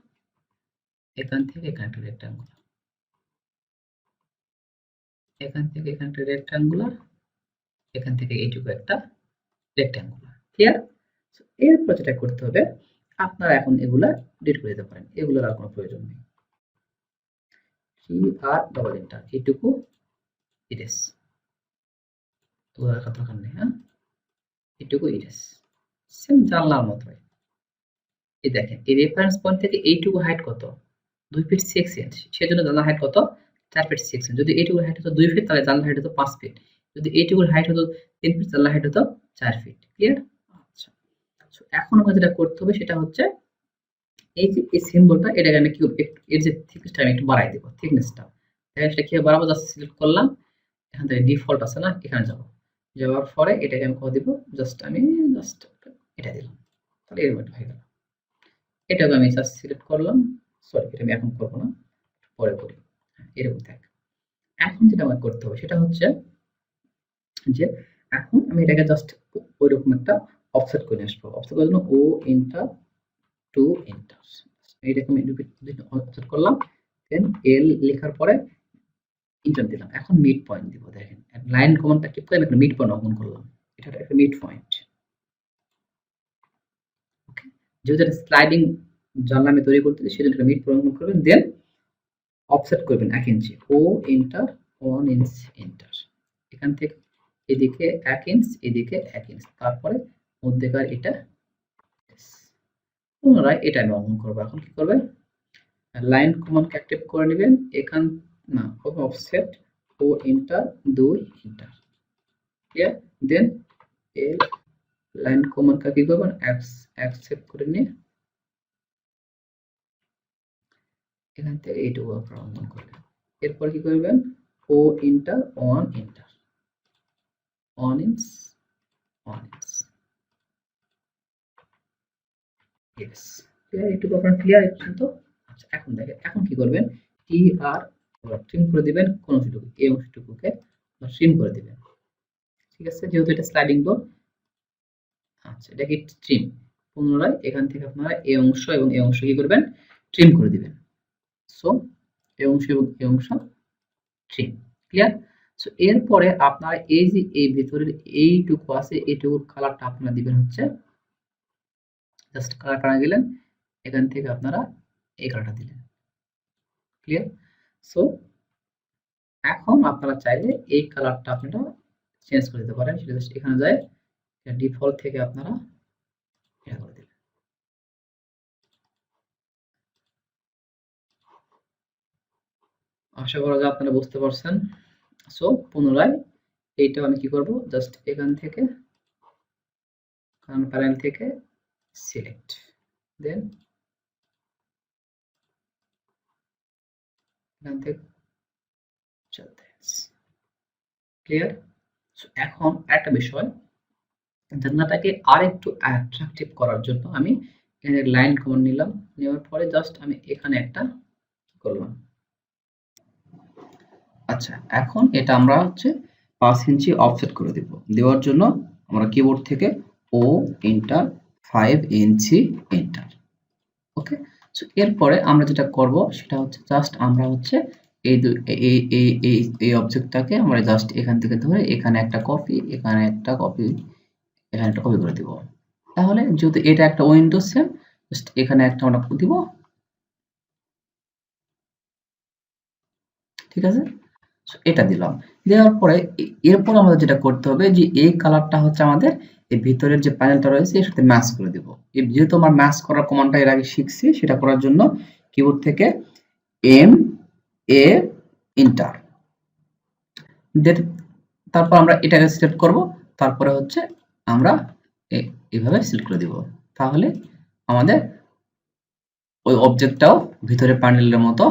এখান থেকে এখানে একটা রেক্টেঙ্গুলার, এখান থেকে এখানে একটা রেক্টেঙ্গুলার, এখান থেকে এইটুকু একটা রেক্টেঙ্গুলার। ক্লিয়ার? এরপর যেটা করতে হবে, আপনারা এখন এগুলা ডিলিট করে দিতে পারেন। এগুলোর আর কোনো প্রয়োজন নেই। কি আর ডবল এন্টার, এইটুকু ইরেজ। এগুলো রাখার দরকার নেই। হ্যাঁ, এইটুকু ইরেজ। সেম জানলার মতোই। এই দেখেন এই রেফারেন্স পয়েন্ট থেকে এইটুকু হাইট কত? ২ ফিট ৬ ইঞ্চ। সেজন্য জানলার হাইট কত? ৪ ফিট ৬ ইঞ্চ। যদি এইটুকুর হাইট হতো ২ ফিট, তাহলে জানলার হাইট হতো ৫ ফিট। যদি এইটুকুর হাইট হতো ৩ ফিট, জানলার হাইট হতো ৪ ফিট। ক্লিয়ার? আচ্ছা। সো এখন আমাকে যেটা করতে হবে সেটা হচ্ছে এই যে এই সিম্বলটা, এটাকে আমি কি করব? এর যে থিকনেসটা আমি একটু বাড়ায় দেব। থিকনেসটা কিভাবে বাড়াবো? জাস্ট সিলেক্ট করলাম। এখান থেকে ডিফল্ট আছে না? এখানে যাব। যাওয়ার পরে এটাকে আমি কত দিব? জাস্ট এটা দিলাম, তাহলে এরকম হয়ে গেল। এটাকে আমি জাস্ট সিলেক্ট করলাম, সরি এটা আমি এখন করবো না, পরে করি। এরকম থাক। এখন যেটা আমার করতে হবে সেটা হচ্ছে যে এখন আমি এটাকে জাস্ট ওইরকম একটা অফসেট করে আসবো। অফসেট করার জন্য ও এন্টার টু এন্টার, এইটাকে আমি অফসেট করলাম, দেন এল লেখার পরে ইন্টার দিলাম। এখন মিড পয়েন্ট দিব। দেখেন লাইন কমান্ডটা ক্লিক করে একটা মিড পয়েন্ট অঙ্কন করলাম, এটা একটা মিড পয়েন্ট। ওকে, যেহেতু এটা স্লাইডিং জানলা আমি তৈরি করতেছি সেজন্য একটা মিড পয়েন্ট অঙ্কন করবেন, দেন অফসেট করবেন 1 ইঞ্চি, ও এন্টার 1 ইঞ্চ এন্টার। এখান থেকে এদিকে 1 ইঞ্চ, এদিকে 1 ইঞ্চ, তারপরে মধ্যেকার এটা পুনরায় এটা আমি অঙ্কন করবো। এখন কি করবে, লাইন কমান্ডকে অ্যাক্টিভ করে নেবেন, এখান না হবে offset O enter 2 enter, clear. দেন এল লাইন কমান্ডকে কি করবেন, অ্যাকসেপ্ট করে নিয়ে এখান থেকে এইটুকু আপনারা অঙ্কন করবেন। এরপর কি করবেন, O enter 1 enter, 1 inch 1 inch. Yes, clear, এইটুকু আপনার ক্লিয়ার পর্যন্ত। আচ্ছা এখন দেখেন, এখন কি করবেন, টি আর ট্রিম করে দিবেন কোন অংশটুকু, এই অংশটুকুকে ট্রিম করে দিবেন। ঠিক আছে, যেহেতু এটা স্লাইডিং ডোর, আচ্ছা এটা কি ট্রিম। পুনরায় এখান থেকে আপনারা এই অংশ এবং এই অংশ কি করবেন, ট্রিম করে দিবেন। সো এই অংশ এবং এই অংশ ট্রিম, ক্লিয়ার। সো এরপরে আপনারা এই যে এই ভিতরের এইটুকু আছে, এইটুকুর কালারটা আপনারা দিবেন হচ্ছে জাস্ট কালার টানা গেলেন, এখান থেকে আপনারা এই কালারটা দিলেন, ক্লিয়ার। সো এখন আপনারা চাইলে এই কালারটা আপনারা চেঞ্জ করে দিতে পারেন, সেটা জাস্ট এখানে যায় ডিফল্ট থেকে আপনারা এটা করে দিলেন। আশা করা যায় আপনারা বুঝতে পারছেন। সো পুনরায় এইটা আমি কি করব, জাস্ট এখান থেকে প্যানেল থেকে সিলেক্ট, দেন এখান থেকে ক্লিয়ার। এখন একটা বিষয়, জানলাটাকে আর একটু অ্যাট্রাকটিভ করার জন্য আমি এখানে লাইন কমান্ড নিলাম, নেওয়ার পরে জাস্ট আমি এখানে একটা করলাম। আচ্ছা এখন এটা আমরা হচ্ছে 5 ইঞ্চি অফসেট করে দিব। দেওয়ার জন্য আমরা কিবোর্ড থেকে ও এন্টার 5 ইঞ্চি এন্টার। ওকে, সো এরপরে আমরা যেটা করব সেটা হচ্ছে জাস্ট আমরা হচ্ছে এই অবজেক্টটাকে আমরা জাস্ট এখান থেকে ধরে এখানে একটা কপি, এখানে একটা কপি, এখানে একটা কপি করে দিব। তাহলে যেহেতু এটা একটা উইন্ডোজ সেম, জাস্ট এখানে একটা আমরা দিব, ঠিক আছে। এটা দিলাম, দেওয়ার পরে এরপর আমাদের যেটা করতে হবে যে এই কালারটা হচ্ছে আমাদের এই ভিতরের যে প্যানেলটা রয়েছে এর সাথে ম্যাচ করে দিব। যেহেতু আমরা ম্যাচ করার কমান্ডটা এর আগে শিখছি, সেটা করার জন্য কিবোর্ড থেকে এম এ এন্টার, তারপর আমরা এটাকে সিলেক্ট করব, তারপরে হচ্ছে আমরা এইভাবে সিলেক্ট করে দিব। তাহলে আমাদের ওই অবজেক্টটাও ভিতরে প্যানেলের মতো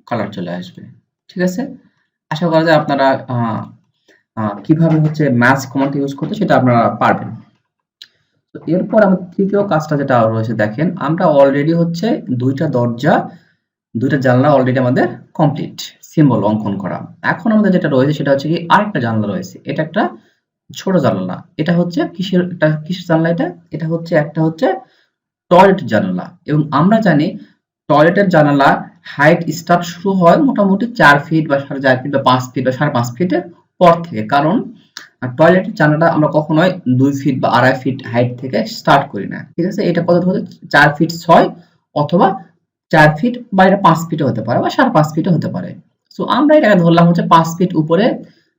কালার চলে আসবে, ঠিক আছে। আশা করা যায় আপনারা কিভাবে হচ্ছে ম্যাচ কমান্ড ইউজ করতে সেটা আপনারা পারবেন। তো এরপর আমাদের তৃতীয় কাজটা যেটা রয়েছে, দেখেন আমরা অলরেডি হচ্ছে দুইটা দরজা দুইটা জানলা অলরেডি আমাদের কমপ্লিট, সিম্বল অঙ্কন করা। এখন আমাদের যেটা রয়েছে সেটা হচ্ছে কি আরেকটা জানলা রয়েছে, এটা একটা ছোট জানলা। এটা হচ্ছে কিসের জানলা, এটা হচ্ছে একটা হচ্ছে টয়লেট জানালা। এবং আমরা জানি টয়লেটের জানালা হাইট স্টার্ট শুরু হয় মোটামুটি 4 ফিট বা 4.5 ফিট বা 5 ফিট বা 5.5 ফিটের পর থেকে, কারণ টয়লেটের জানালা আমরা কখনোই 2 ফিট বা 2.5 ফিট হাইট থেকে স্টার্ট করি না, ঠিক আছে। এটা কত হতে 4 ফিট 6 অথবা 4 ফিট বা এটা 5 ফিটও হতে পারে বা 5.5 ফিটও হতে পারে। সো আমরা এটাকে ধরলাম হচ্ছে 5 ফিট উপরে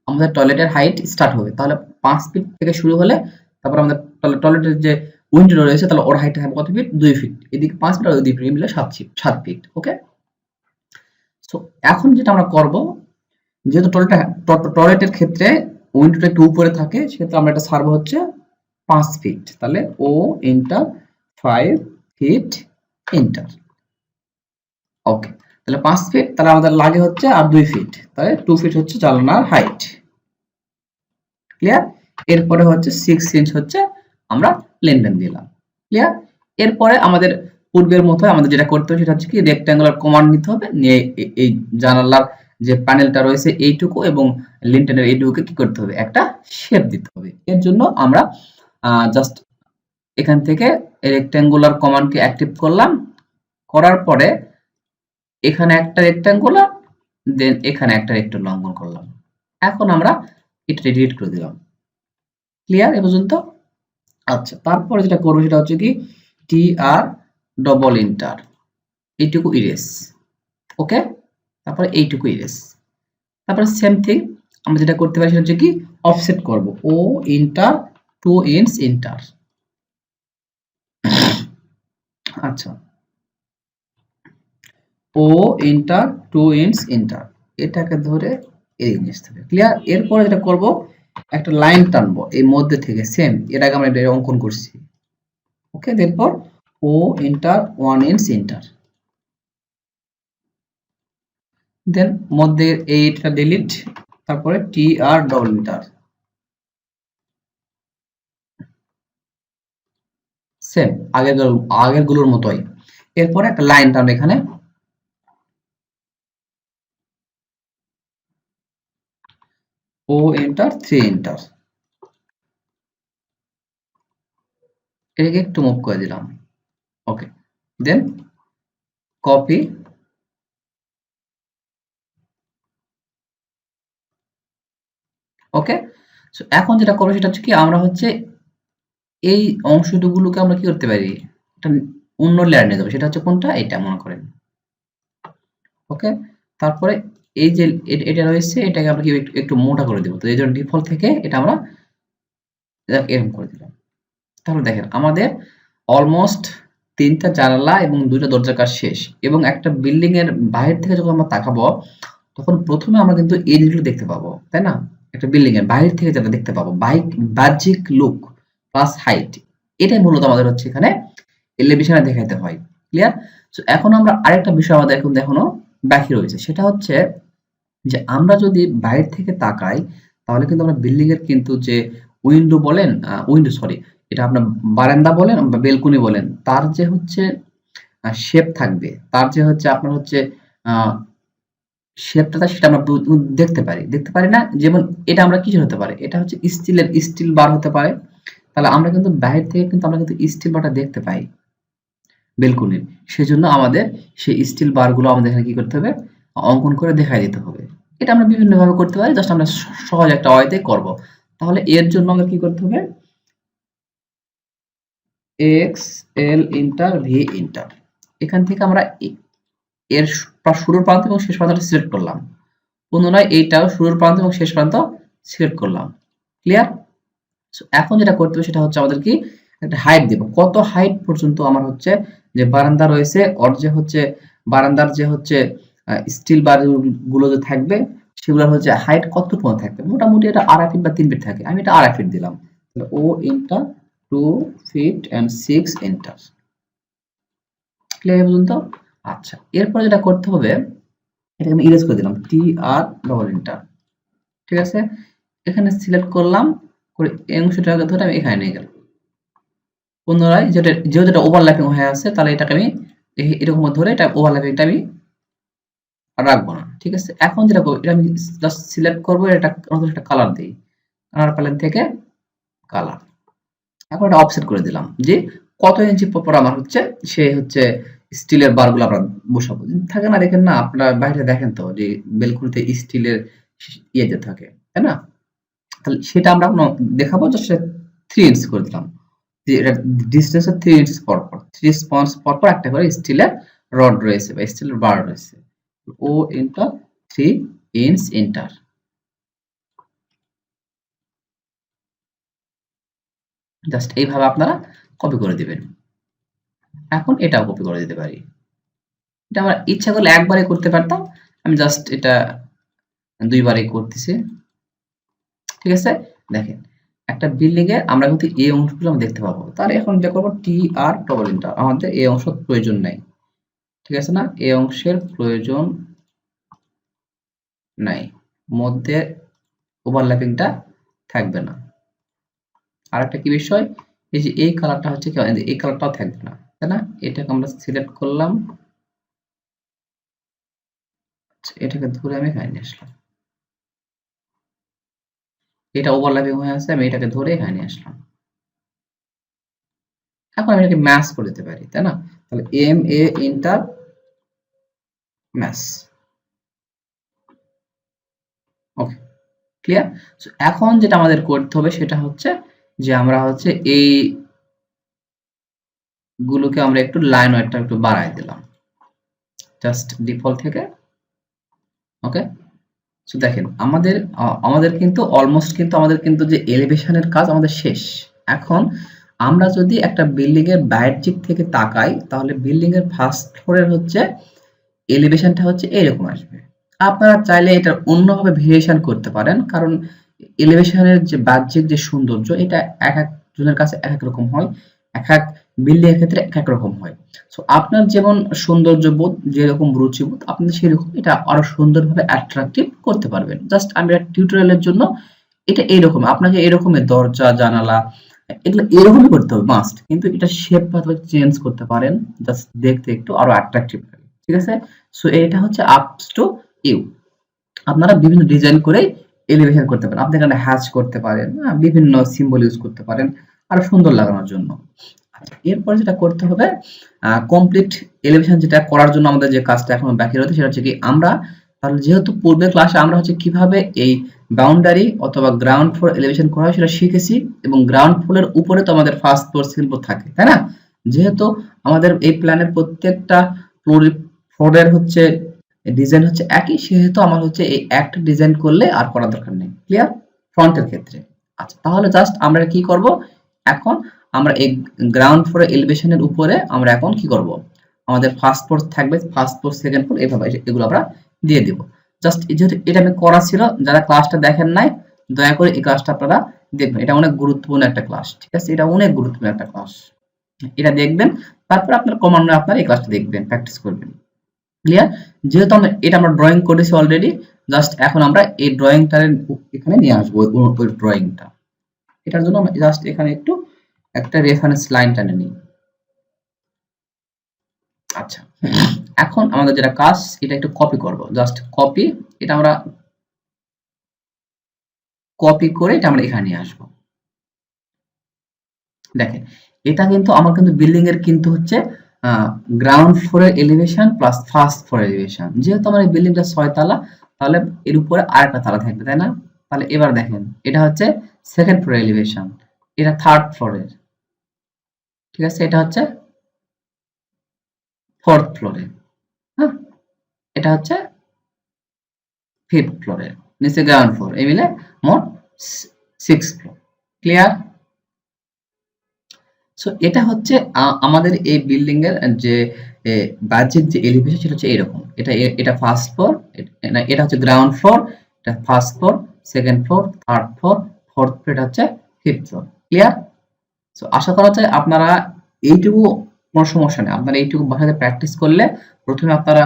আমাদের টয়লেটের হাইট স্টার্ট হবে, তাহলে 5 ফিট থেকে শুরু হলে তারপর আমাদের টয়লেটের যে উইন্ডো রয়েছে তাহলে ওর হাইট হবে কত ফিট, 2 ফিট, এদিকে 5 ফিট আর ওই 2 ফিট মিলে 7 ফিট। ওকে, সো এখন যেটা আমরা করব, যেহেতু টয়লেটের ক্ষেত্রে উইন্ডোটা একটু উপরে থাকে, সেক্ষেত্রে আমরা এটা সারবো হচ্ছে 5 ফিট। তাহলে ও এন্টার 5 ফিট এন্টার। ওকে, তাহলে 5 ফিট, তাহলে আমাদের লাগে হচ্ছে আর 2 ফিট, তাহলে 2 ফিট হচ্ছে জানলার হাইট, ক্লিয়ার। এরপরে হচ্ছে 6 ইঞ্চ হচ্ছে আমরা লেনদেন দিলাম। ক্লিয়ার? এরপরে আমাদের পূর্বের মতো আমাদের যেটা করতে হবে সেটা হচ্ছে কি রেক্ট্যাঙ্গুলার কমান্ড নিতে হবে, নিয়ে এই জানালার যে প্যানেলটা রয়েছে এইটুকু এবং লিনটেনের এইটুকুকে কি করতে হবে, একটা শেপ দিতে হবে। এর জন্য আমরা জাস্ট এখান থেকে রেক্ট্যাঙ্গুলার কমান্ডকে অ্যাক্টিভ করলাম, করার পরে এখানে একটা রেক্ট্যাঙ্গুলার, দেন এখানে একটা রেক্ট্যাঙ্গুলার অঙ্কন করলাম। এখন আমরা এটা ডিলিট করে দিলাম। ক্লিয়ার এ পর্যন্ত? আচ্ছা, তারপরে যেটা করবো সেটা হচ্ছে কি টিআর ডবল ইন্টার এইটুকু ইরেজ। ওকে, তারপরে এইটুকু ইরেজ। তারপরে সেম থিং আমরা যেটা করতে পারি সেটা হচ্ছে কি অফসেট করব, ও ইন্টার 2 ইঞ্চ ইন্টার। আচ্ছা, ও ইন্টার 2 ইঞ্চ ইন্টার, এটাকে ধরে এই জিনিস থেকে ক্লিয়ার। এরপরে যেটা করব একটা লাইন টানবো এই মধ্যে থেকে, সেম এর আগে আমরা এটা অঙ্কন করছি। ওকে, এরপর ও ইন্টার 1 ইঞ্চ ইন্টার, দেন মধ্যে এইটা ডিলিট, তারপরে টি আর ডবল ইন্টার, সেম আগের গুলোর মতোই। এরপরে একটা লাইন টানবো এখানে, ও এন্টার 3 এন্টার, এটাকে একটু মুভ করে দিলাম। ওকে, দেন কপি, ওকে। সো এখন যেটা করবো সেটা হচ্ছে কি আমরা হচ্ছে এই অংশটুকুলোকে আমরা কি করতে পারি, একটা অন্য লেয়ার নিয়ে যাবো, সেটা হচ্ছে কোনটা, এটা মনে করেন। ওকে, তারপরে এই যে এটা রয়েছে এটাকে আমরা কি একটু মোটা করে দেবো, তো এই জন্য ডিফল্ট থেকে এটা আমরা এরকম করে দিলাম। তাহলে দেখেন আমাদের অলমোস্ট ৩টা জানালা এবং ২টা দরজার কাজ শেষ, এবং একটা বিল্ডিং এর বাইরে থেকে যখন আমরা তাকাবো তখন প্রথমে আমরা কিন্তু এই জিনিসগুলো দেখতে পাবো, তাই না? একটা বিল্ডিং এর বাইরে থেকে যেটা দেখতে পাবো, বাহ্যিক লুক প্লাস হাইট, এটাই মূলত আমাদের হচ্ছে এখানে এলিভেশনে দেখাইতে হয়। ক্লিয়ার? সো এখন আমরা আরেকটা বিষয় আমাদের এখন এখনো বাকি রয়েছে, সেটা হচ্ছে যে আমরা যদি বাইরে থেকে তাকাই তাহলে কিন্তু আমরা বিল্ডিং এর কিন্তু যে উইন্ডো বলেন, উইন্ডো সরি, এটা আপনার বারান্দা বলেন বা বেলকনি বলেন, তার যে হচ্ছে শেপ থাকবে, তার যে হচ্ছে আপনার হচ্ছে আহ শেপটা সেটা আমরা দেখতে পারি না? যেমন এটা আমরা কিসের হতে পারে? এটা হচ্ছে স্টিল বার হতে পারে। তাহলে আমরা কিন্তু বাইরে থেকে কিন্তু আমরা কিন্তু স্টিল বারটা দেখতে পাই বেলকনির। সেজন্য আমাদের সেই স্টিল বারগুলো আমাদের এখানে কি করতে হবে? অঙ্কন করে দেখায় দিতে হবে। এটা আমরা বিভিন্নভাবে করতে পারি। জাস্ট আমরা সহজ একটা ওয়েতে করব। তাহলে এর জন্য আমাদের কি করতে হবে? এক্স, এল ইন্টার, ভি ইন্টার। এখান থেকে আমরা এর শুরুর প্রান্ত এবং শেষ প্রান্তটা সিলেক্ট করলাম। পুনরায় এইটাও শুরুর প্রান্ত এবং শেষ প্রান্ত সিলেক্ট করলাম। ক্লিয়ার? সো এখন যেটা করতে হবে সেটা হচ্ছে আমাদের কি একটা হাইট দেব। কত হাইট পর্যন্ত আমার হচ্ছে যে বারান্দা রয়েছে ওর যে হচ্ছে বারান্দার যে হচ্ছে স্টিল বার গুলো যে থাকবে সেগুলোর হচ্ছে হাইট কতটুকু থাকবে? মোটামুটি এটা 2.5 ফিট বা 3 ফিট থাকে। আমি এটা 2.5 ফিট দিলাম। তাহলে O enter 2 feet and 6 enter. Clear পর্যন্ত? আচ্ছা, এরপরে যেটা করতে হবে এটাকে আমি ইরেজ করে দিলাম। টি আর ডবল এন্টার। ঠিক আছে? এখানে সিলেক্ট করলাম, করে এই অংশটাকে ধরে আমি এখানে নিয়ে গেলাম। পুনরায় যেহেতু এটা ওভারল্যাপিং হয়ে আছে তাহলে এটাকে আমি এরকম ধরে এটা ওভারল্যাপিংটা আমি আর রাখবো না। ঠিক আছে? এখন যেটা করব এটা আমি জাস্ট সিলেক্ট করব, এটা নতুন একটা কালার দেই। কালার প্যালেট থেকে কালার। এখন এটা অফসেট করে দিলাম যে কত ইঞ্চি পর আমার হচ্ছে সে হচ্ছে স্টিলের বারগুলো আমরা বসাবো। থাকে না, দেখেন না আপনারা বাইরে দেখেন তো যে বেলকুনিতে স্টিলের ইয়ে যে থাকে, তাই না? তাহলে সেটা আমরা দেখাবো, জাস্ট 3 ইঞ্চি করে দিলাম। যে এটা ডিসটেন্সের 3 ইঞ্চি পর পর 3 স্পঞ্জ পর পর একটা করে স্টিলের রড রয়েছে বা স্টিলের বার রয়েছে। ও ইন্টার 3 ইঞ্চ এন্টার। জাস্ট এইভাবে আপনারা কপি করে দিবেন। এখন এটাও কপি করে দিতে পারি। এটা আমরা ইচ্ছা করলে একবারে করতে পারতাম। আমি জাস্ট এটা 2 বারে করতেছি। ঠিক আছে? দেখেন একটা বিল্ডিং এ আমরা কিন্তু এই অংশগুলো আমরা দেখতে পাবো। তাহলে এখন যেটা করব টি আর ডবল এন্টার। আমাদের এই অংশ প্রয়োজন নাই। ঠিক আছে না? এই অংশের প্রয়োজন নাই। মধ্যে ওভারল্যাপিংটা থাকবে না। আরেকটা কি বিষয়? এই যে এই কালারটা হচ্ছে কি, এই কালারটাও থাকবে না, তাই না? এটাকে আমরা সিলেক্ট করলাম, এটাকে ধরে আমি এখানে নিয়ে আসলাম। এটা ওভারল্যাপিং হয়ে আছে, আমি এটাকে ধরে এখানে নিয়ে আসলাম। এখন আমি এটাকে ম্যাচ করে দিতে পারি, তাই না? তাহলে M A inter match. Okay, clear? So এখন যেটা আমাদের করতে হবে সেটা হচ্ছে যে আমরা হচ্ছে এই গুলোকে আমরা একটু লাইন ওয়েটটা একটু বাড়ায় দিলাম জাস্ট ডিফল্ট থেকে। ওকে, সো দেখেন আমাদের কিন্তু অলমোস্ট কিন্তু আমাদের কিন্তু যে এলিভেশনের কাজ আমাদের শেষ। এখন আমরা যদি একটা বিল্ডিং এর বাইরের দিক থেকে তাকাই তাহলে বিল্ডিং এর ফার্স্ট ফ্লোরের হচ্ছে এলিভেশনটা হচ্ছে এরকম আসবে। আপনারা চাইলে এটা অন্যভাবে ভেরিয়েশন করতে পারেন, কারণ এলিভেশনের যে বাহ্যিক যে সৌন্দর্য এটা এক একজনের কাছে এক এক রকম হয়, এক এক বিল্ডিং এর ক্ষেত্রে এক এক রকম হয়। সো আপনার যেমন সৌন্দর্য বোধ, যেরকম রুচিবোধ, আপনি সেরকম এটা আরো সুন্দরভাবে অ্যাট্রাকটিভ করতে পারবেন। জাস্ট আমি একটা টিউটোরিয়ালের জন্য এটা এইরকম, আপনাকে এরকমের দরজা জানালা এগুলো এরকমই করতে হবে মাস্ট, কিন্তু এটা শেপ চেঞ্জ করতে পারেন জাস্ট দেখতে একটু আরো অ্যাট্রাকটিভ লাগে। ঠিক আছে? সো এটা হচ্ছে আপস টু ইউ। আপনারা বিভিন্ন ডিজাইন করে এলিভেশন করতে পারেন, আপনি এখানে হ্যাচ করতে পারেন, বিভিন্ন সিম্বল ইউজ করতে পারেন আরো সুন্দর লাগানোর জন্য। আচ্ছা, এরপরে যেটা করতে হবে, কমপ্লিট এলিভেশন যেটা করার জন্য আমাদের যে কাজটা এখনো বাকি রয়েছে সেটা হচ্ছে কি, আমরা তাহলে যেহেতু পূর্বের ক্লাসে আমরা হচ্ছে কিভাবে এই বাউন্ডারি অথবা গ্রাউন্ড ফ্লোর এলিভেশন করা হয় সেটা শিখেছি, এবং গ্রাউন্ড ফ্লোরের উপরে তো আমাদের ফার্স্ট ফ্লোর সেকেন্ড ফ্লোর থাকে, তাই না? যেহেতু আমাদের এই প্ল্যানের প্রত্যেকটা ফ্লোরের হচ্ছে ডিজাইন হচ্ছে একই, সেহেতু আমার হচ্ছে এই একটা ডিজাইন করলে আর করার দরকার নেই। ক্লিয়ার? ফ্রন্টের ক্ষেত্রে। আচ্ছা, তাহলে জাস্ট আমরা কি করব, এখন আমরা এই গ্রাউন্ড ফ্লোর এলিভেশনের উপরে আমরা এখন কি করব, আমাদের ফার্স্ট ফ্লোর থাকবে, ফার্স্ট ফ্লোর সেকেন্ড ফ্লোর এভাবে এগুলো আমরা দিয়ে দিব। জাস্ট যেহেতু এটা আমি করা ছিল, যারা ক্লাসটা দেখেন নাই দয়া করে এই ক্লাসটা আপনারা দেখবেন, এটা অনেক গুরুত্বপূর্ণ একটা ক্লাস। ঠিক আছে? এটা অনেক গুরুত্বপূর্ণ একটা ক্লাস, এটা দেখবেন, তারপর আপনার ক্রমান্বয়ে আপনারা এই ক্লাসটা দেখবেন, প্র্যাকটিস করবেন। ক্লিয়ার? যেহেতু আমরা ড্রয়িং করেছি অলরেডি, জাস্ট এখন আমরা এই ড্রয়িংটা এখানে নিয়ে আসবো, ওই ড্রয়িংটা। এটার জন্য আমরা জাস্ট এখানে একটু একটা রেফারেন্স লাইন টেনে নিই। আচ্ছা, এখন আমাদের যেটা কাজ, এটা একটু কপি করব, জাস্ট কপি। এটা আমরা কপি করে এটা আমরা এখানে নিয়ে আসবো। দেখেন, এটা কিন্তু আমার কিন্তু বিল্ডিং এর কিন্তু হচ্ছে গ্রাউন্ড ফ্লোরের elevation plus first floor elevation. যেহেতু আমার এই বিল্ডিংটা 6 তালা, তাহলে এর উপরে আরেকটা তালা থাকবে, তাই না? তাহলে এবার দেখেন, এটা হচ্ছে সেকেন্ড ফ্লোর এলিভেশন, এটা থার্ড ফ্লোরের। ঠিক আছে? এটা হচ্ছে ফোর্থ ফ্লোরে। হ্যাঁ, এটা হচ্ছে ফিফথ ফ্লোরের, নিচে গ্রাউন্ড ফ্লোর, এই মিলে মোট 6 ফ্লোর। ক্লিয়ার? সো এটা হচ্ছে আমাদের এই বিল্ডিং এর যে বাহ্যিক যে এলিভেশন সেটা হচ্ছে এরকম। এটা ফার্স্ট ফ্লোর, এটা হচ্ছে গ্রাউন্ড ফ্লোর, এটা first floor, second floor, third floor, fourth floor, এটা হচ্ছে ফিফথ ফ্লোর। ক্লিয়ার? সো আশা করা যায় আপনারা এইটুকু কোনো সমস্যা নেই, আপনারা এইটুকু বাসাতে প্র্যাকটিস করলে, প্রথমে আপনারা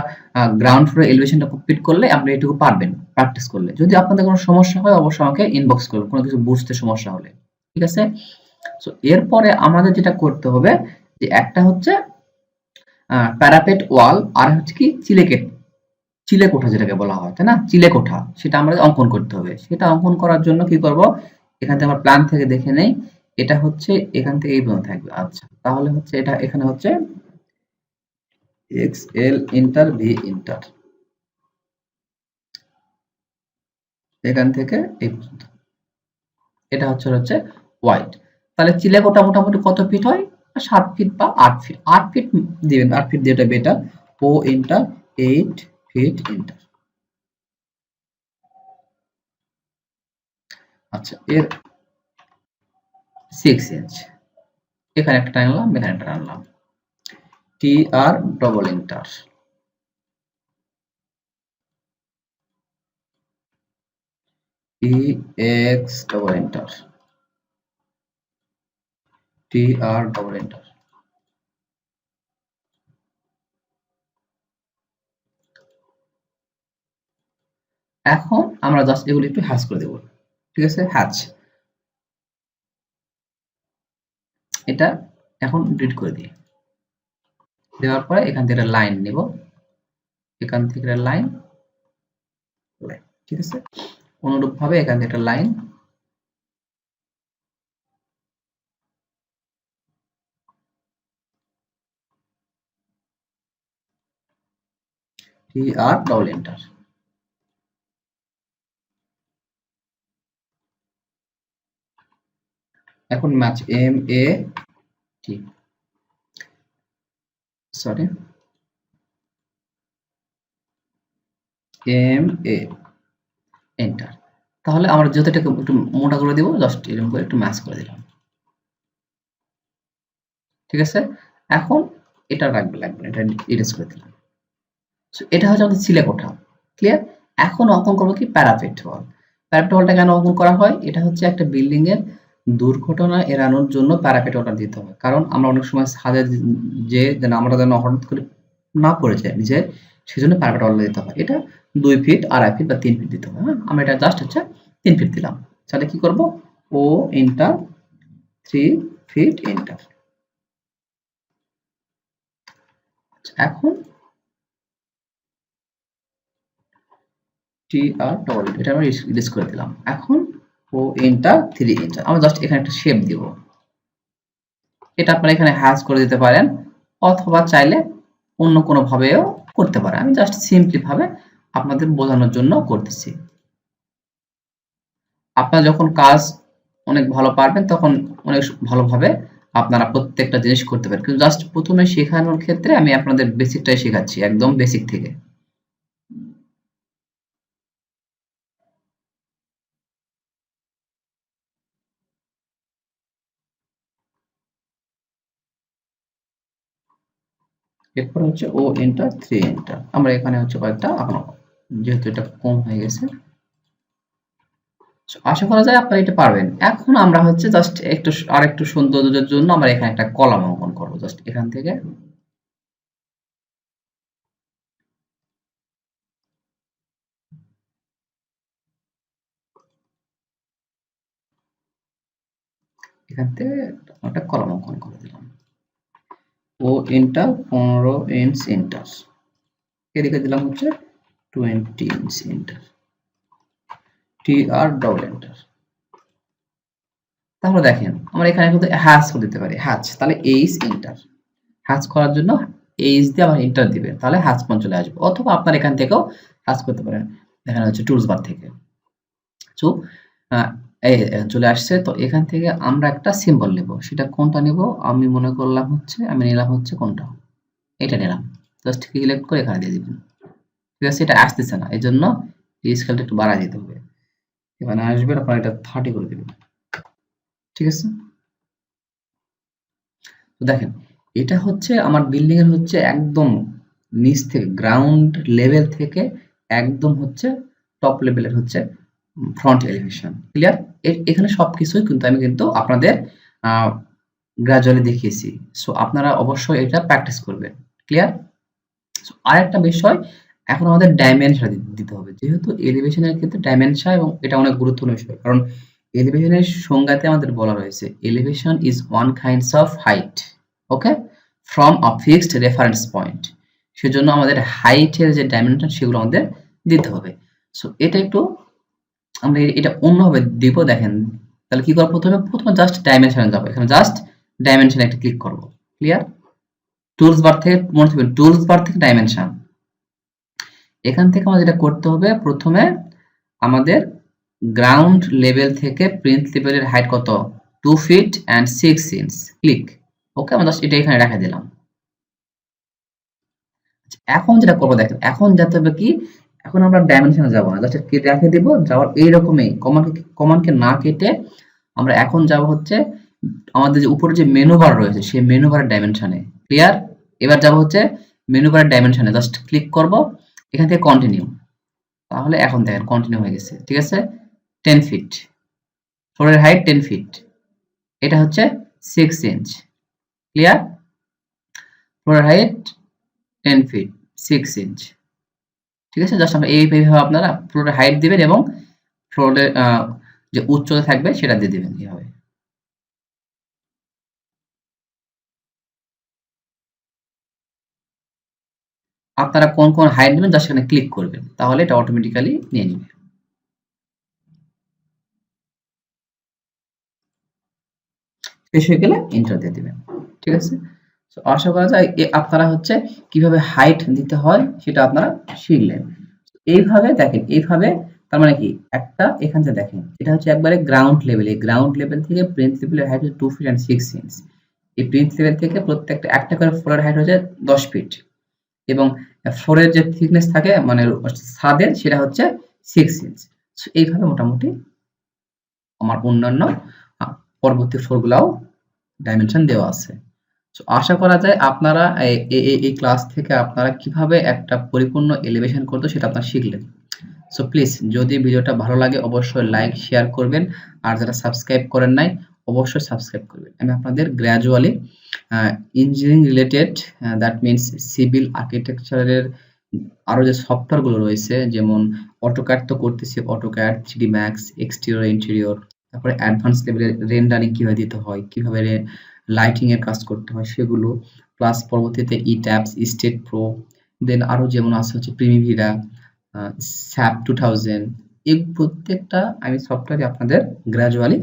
গ্রাউন্ড ফ্লোর এলিভেশনটা কমপ্লিট করলে আপনি এইটুকু পারবেন প্র্যাকটিস করলে। যদি আপনাদের কোনো সমস্যা হয় অবশ্যই আমাকে ইনবক্স করবেন কোনো কিছু বুঝতে সমস্যা হলে। ঠিক আছে? সো এরপরে আমাদের যেটা করতে হবে যে একটা হচ্ছে প্যারাপেট ওয়াল, আর হচ্ছে কি চিলেকোঠা যেটাকে বলা হয়, তাই না? চিলেকোঠা, সেটা আমাদের অঙ্কন করতে হবে। সেটা অঙ্কন করার জন্য কি করব, এখান থেকে আমরা প্ল্যান থেকে দেখে নেই, এটা হচ্ছে এখান থেকে এই পর্যন্ত থাকবে। আচ্ছা, তাহলে হচ্ছে এটা এখানে হচ্ছে X L inter V inter, এখান থেকে এই পর্যন্ত, এটা হচ্ছে ওয়াইড। তাহলে চিলেকোঠা মোটামুটি কত ফিট হয়? 7 ফিট বা 8 ফিট। 8 ফিট দিবেন, 8 ফিট দিয়ে এটা বেটার। ও ইন্টার 8 ফিট ইন্টার। আচ্ছা, এর 6 ইঞ্চ, এখানে একটা টানলাম, এখানে একটা টানলাম, টি আর double inter, T X double inter, টি আর ডবল ইন্টার। এখন আমরা জাস্ট এগুলো একটু হ্যাচ করে দেব। ঠিক আছে? হ্যাচ। এটা এখন ডিলিট করে দিই। দেওয়ার পরে এখান থেকে লাইন নিব, এখান থেকে লাইন, ঠিক আছে। অনুরূপ ভাবে এখান থেকে একটা লাইন, TR ডবল এন্টার। এখন match MAT, sorry MA enter. তাহলে আমরা যেহেতু এটাকে একটু মোটা করে দিব, জাস্ট এরকম করে একটু ম্যাচ করে দিলাম, ঠিক আছে। এখন এটা লাগবে এটা ইরেজ করে দিলাম। এটা হচ্ছে আমাদের সিলেক্ট ওঠা, ক্লিয়ার। এখন অঙ্কন করবো কি প্যারাপেট ওয়াল। প্যারাপেট ওয়ালটা কেন অঙ্কন করা হয়? এটা হচ্ছে একটা বিল্ডিং এর দুর্ঘটনা এড়ানোর জন্য প্যারাপেট ওয়ালটা দিতে হয়। কারণ আমরা অনেক সময় ছাদে যে আমরা যেন হঠাৎ করে না পড়ে যাই নিজে, সেজন্য প্যারাপেট ওয়াল দিতে হয়। এটা 2 ফিট, 2.5 ফিট বা 3 ফিট দিতে হয়। হ্যাঁ, আমরা এটা জাস্ট হচ্ছে 3 ফিট দিলাম। তাহলে কি করব? ও এন্টার 3 ফিট এন্টার। এখন TR ডবল, এটা আমরা ইরেজ করে দিলাম। এখন ও এন্টার 3 এন্টার। আমরা জাস্ট এখানে একটা শেপ দিব। এটা আপনারা এখানে হ্যাশ করে দিতে পারেন, অথবা চাইলে অন্য কোনো ভাবেও করতে পারেন। আমি জাস্ট সিম্পলি ভাবে আপনাদের বোঝানোর জন্য করতেছি। আপনারা যখন কাজ অনেক ভালো পারবেন তখন অনেক ভালোভাবে আপনারা প্রত্যেকটা জিনিস করতে পারেন। কিন্তু জাস্ট প্রথমে শেখানোর ক্ষেত্রে আমি আপনাদের বেসিকটাই শেখাচ্ছি, একদম বেসিক থেকে। এরপর হচ্ছে ও এন্টার 3 এন্টার। আমরা এখানে হচ্ছে কয়েকটা এখনো, যেহেতু এটা কম হয়ে গেছে, আশা করা যায় আপনারা এটা পারবেন। এখন আমরা হচ্ছে জাস্ট আরেকটু সৌন্দর্যের জন্য আমরা এখানে একটা কলাম অঙ্কন করব। জাস্ট এখান থেকে একটা কলাম অঙ্কন করে দিলাম। ও এন্টার 15 ইঞ্চ এন্টার, এদিকে দিলাম হচ্ছে 20 inch enter, TR double enter. তাহলে দেখেন আমরা এখানে কিন্তু হ্যাশ করে দিতে পারি, হ্যাশ। তাহলে এইচ এন্টার, হ্যাশ করার জন্য এইচ দিয়ে আবার এন্টার দিবেন, তাহলে হ্যাশ পয়েন্ট চলে আসবে। অথবা আপনার এখান থেকেও হ্যাশ করতে পারেন, এখানে হচ্ছে টুলস বার থেকে। সো এই চলে আসছে। তো এখান থেকে আমরা একটা সিম্বল নেব। সেটা কোনটা নেব? আমি মনে করলাম হচ্ছে, আমি নিলাম হচ্ছে কোনটা, এটা নিলাম। জাস্ট সিলেক্ট করে এখানে দিয়ে দিবেন, ঠিক আছে। এটা আসতেছে না, এই জন্য এই স্কেলটা একটু বাড়ায় দিতে হবে। এখানে আসবে, আপনার এটা 30 করে দিবেন, ঠিক আছে। তো দেখেন এটা হচ্ছে আমার বিল্ডিং এর হচ্ছে একদম নিচ থেকে, গ্রাউন্ড লেভেল থেকে একদম হচ্ছে টপ লেভেলের হচ্ছে ফ্রন্ট এলিভেশন, ক্লিয়ার। এখানে সবকিছুই কিন্তু আমি কিন্তু আপনাদের গ্রাজুয়ালি দেখিয়েছি। সো আপনারা অবশ্যই এটা প্র্যাকটিস করবেন, ক্লিয়ার। আরেকটা বিষয়, এখন আমাদের ডাইমেনশন দিতে হবে। যেহেতু এলিভেশনের ক্ষেত্রে ডাইমেনশন এবং এটা অনেক গুরুত্বপূর্ণ বিষয়, কারণ এলিভেশনের সংজ্ঞাতে আমাদের বলা রয়েছে elevation is one kinds of height, okay, from a fixed reference point. সেজন্য আমাদের হাইটের যে ডাইমেনশন সেগুলো আমাদের দিতে হবে। সো এটা একটু আমরা এটা অন্যভাবে দিব। দেখেন তাহলে কি করব? প্রথমে জাস্ট ডাইমেনশনে যাব। এখানে জাস্ট ডাইমেনশনে একটা ক্লিক করব, ক্লিয়ার। টুলস বার থেকে, মনে রাখবেন টুলস বার থেকে ডাইমেনশন। এখান থেকে আমাদের যেটা করতে হবে, প্রথমে আমাদের গ্রাউন্ড লেভেল থেকে প্রিন্ট লেভেলের হাইট কত? 2 ফিট এন্ড 6 ইঞ্চ, ক্লিক। ওকে, আমরা জাস্ট এটা এখানে রেখে দিলাম। এখন যেটা করবো দেখেন, এখন যেতে হবে কি, এখন আমরা ডাইমেনশনে যাব না, জাস্ট রেখে দিব। যাওয়ার এইরকমই কমান্ডকে না কেটে আমরা এখন যাব হচ্ছে আমাদের যে উপরে যে মেনু বার রয়েছে সেই মেনু বারের ডাইমেনশনে, ক্লিয়ার। এবার যাব হচ্ছে মেনু বারের ডাইমেনশনে, জাস্ট ক্লিক করব, এখান থেকে কন্টিনিউ। তাহলে এখন দেখেন কন্টিনিউ হয়ে গেছে, ঠিক আছে। 10 ফিট, ফ্লোরের হাইট 10 ফিট, এটা হচ্ছে 6 ইঞ্চ, ক্লিয়ার। ফ্লোরের হাইট 10 ফিট 6 ইঞ্চ, ঠিক আছে। জাস্ট আমরা এইভাবে আপনারা ফ্লোরের হাইট দিবেন এবং ফ্লোরের যে উচ্চতা থাকবে সেটা দিয়ে দিবেন এইভাবে। আপনারা কোন কোন হাইট নেবেন জাস্ট এখানে ক্লিক করবেন, তাহলে এটা অটোমেটিক্যালি নিয়ে নিবে। শেষ হয়ে গেলে এন্টার দিয়ে দিবেন। ঠিক আছে? সো আশা করা যায় আপনারা হচ্ছে কিভাবে হাইট দিতে হয় সেটা আপনারা শিখলেন। এইভাবে দেখেন, এইভাবে তার মানে কি একটা এখান থেকে দেখেন, এটা হচ্ছে একবারে গ্রাউন্ড লেভেল। এই গ্রাউন্ড লেভেল থেকে প্রিন্স লেভেলের হাইট হচ্ছে 2 ফিট অ্যান্ড 6 ইঞ্চ। এই প্রিন্স লেভেল থেকে প্রত্যেকটা একটা করে ফ্লোরের হাইট হচ্ছে 10 ফিট এবং ফ্লোরের যে থিকনেস থাকে মানে ছাদের সেটা হচ্ছে 6 ইঞ্চ। সো এইভাবে মোটামুটি আমার অন্যান্য আ পরবর্তী ফ্লোরগুলাও ডাইমেনশন দেওয়া আছে। সো আশা করা যায় আপনারা এই ক্লাস থেকে আপনারা কিভাবে একটা পরিপূর্ণ এলিভেশন করতে সেটা আপনারা শিখলেন। সো প্লিজ যদি ভিডিওটা ভালো লাগে অবশ্যই লাইক, শেয়ার করবেন। আর যারা সাবস্ক্রাইব করেন নাই অবশ্যই সাবস্ক্রাইব করবেন। আমি আপনাদের gradually a engineering related that means civil আর্কিটেকচারের আরো যে সফটওয়্যার গুলো রয়েছে যেমন AutoCAD তো করতেছি, AutoCAD, 3D Max, exterior, interior, তারপরে অ্যাডভান্স লেভেলের রেন্ডারিং কিভাবে দিতে হয়, কিভাবে লাইটিং এর কাজ করতে হয় সেগুলো, প্লাস পরবর্তীতে ETABS, State Pro, দেন আরো যেমন আছে হচ্ছে Primavera, SAP 2000, এই প্রত্যেকটা আমি সফটওয়্যারই আপনাদের গ্র্যাজুয়ালি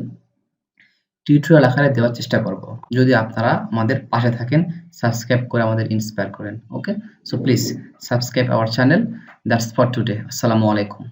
টিউটোরিয়াল আকারে দেওয়ার চেষ্টা করব। যদি আপনারা আমাদের পাশে থাকেন, সাবস্ক্রাইব করে আমাদের ইন্সপায়ার করেন। Okay? So please subscribe our channel. That's for today. আসসালামু আলাইকুম।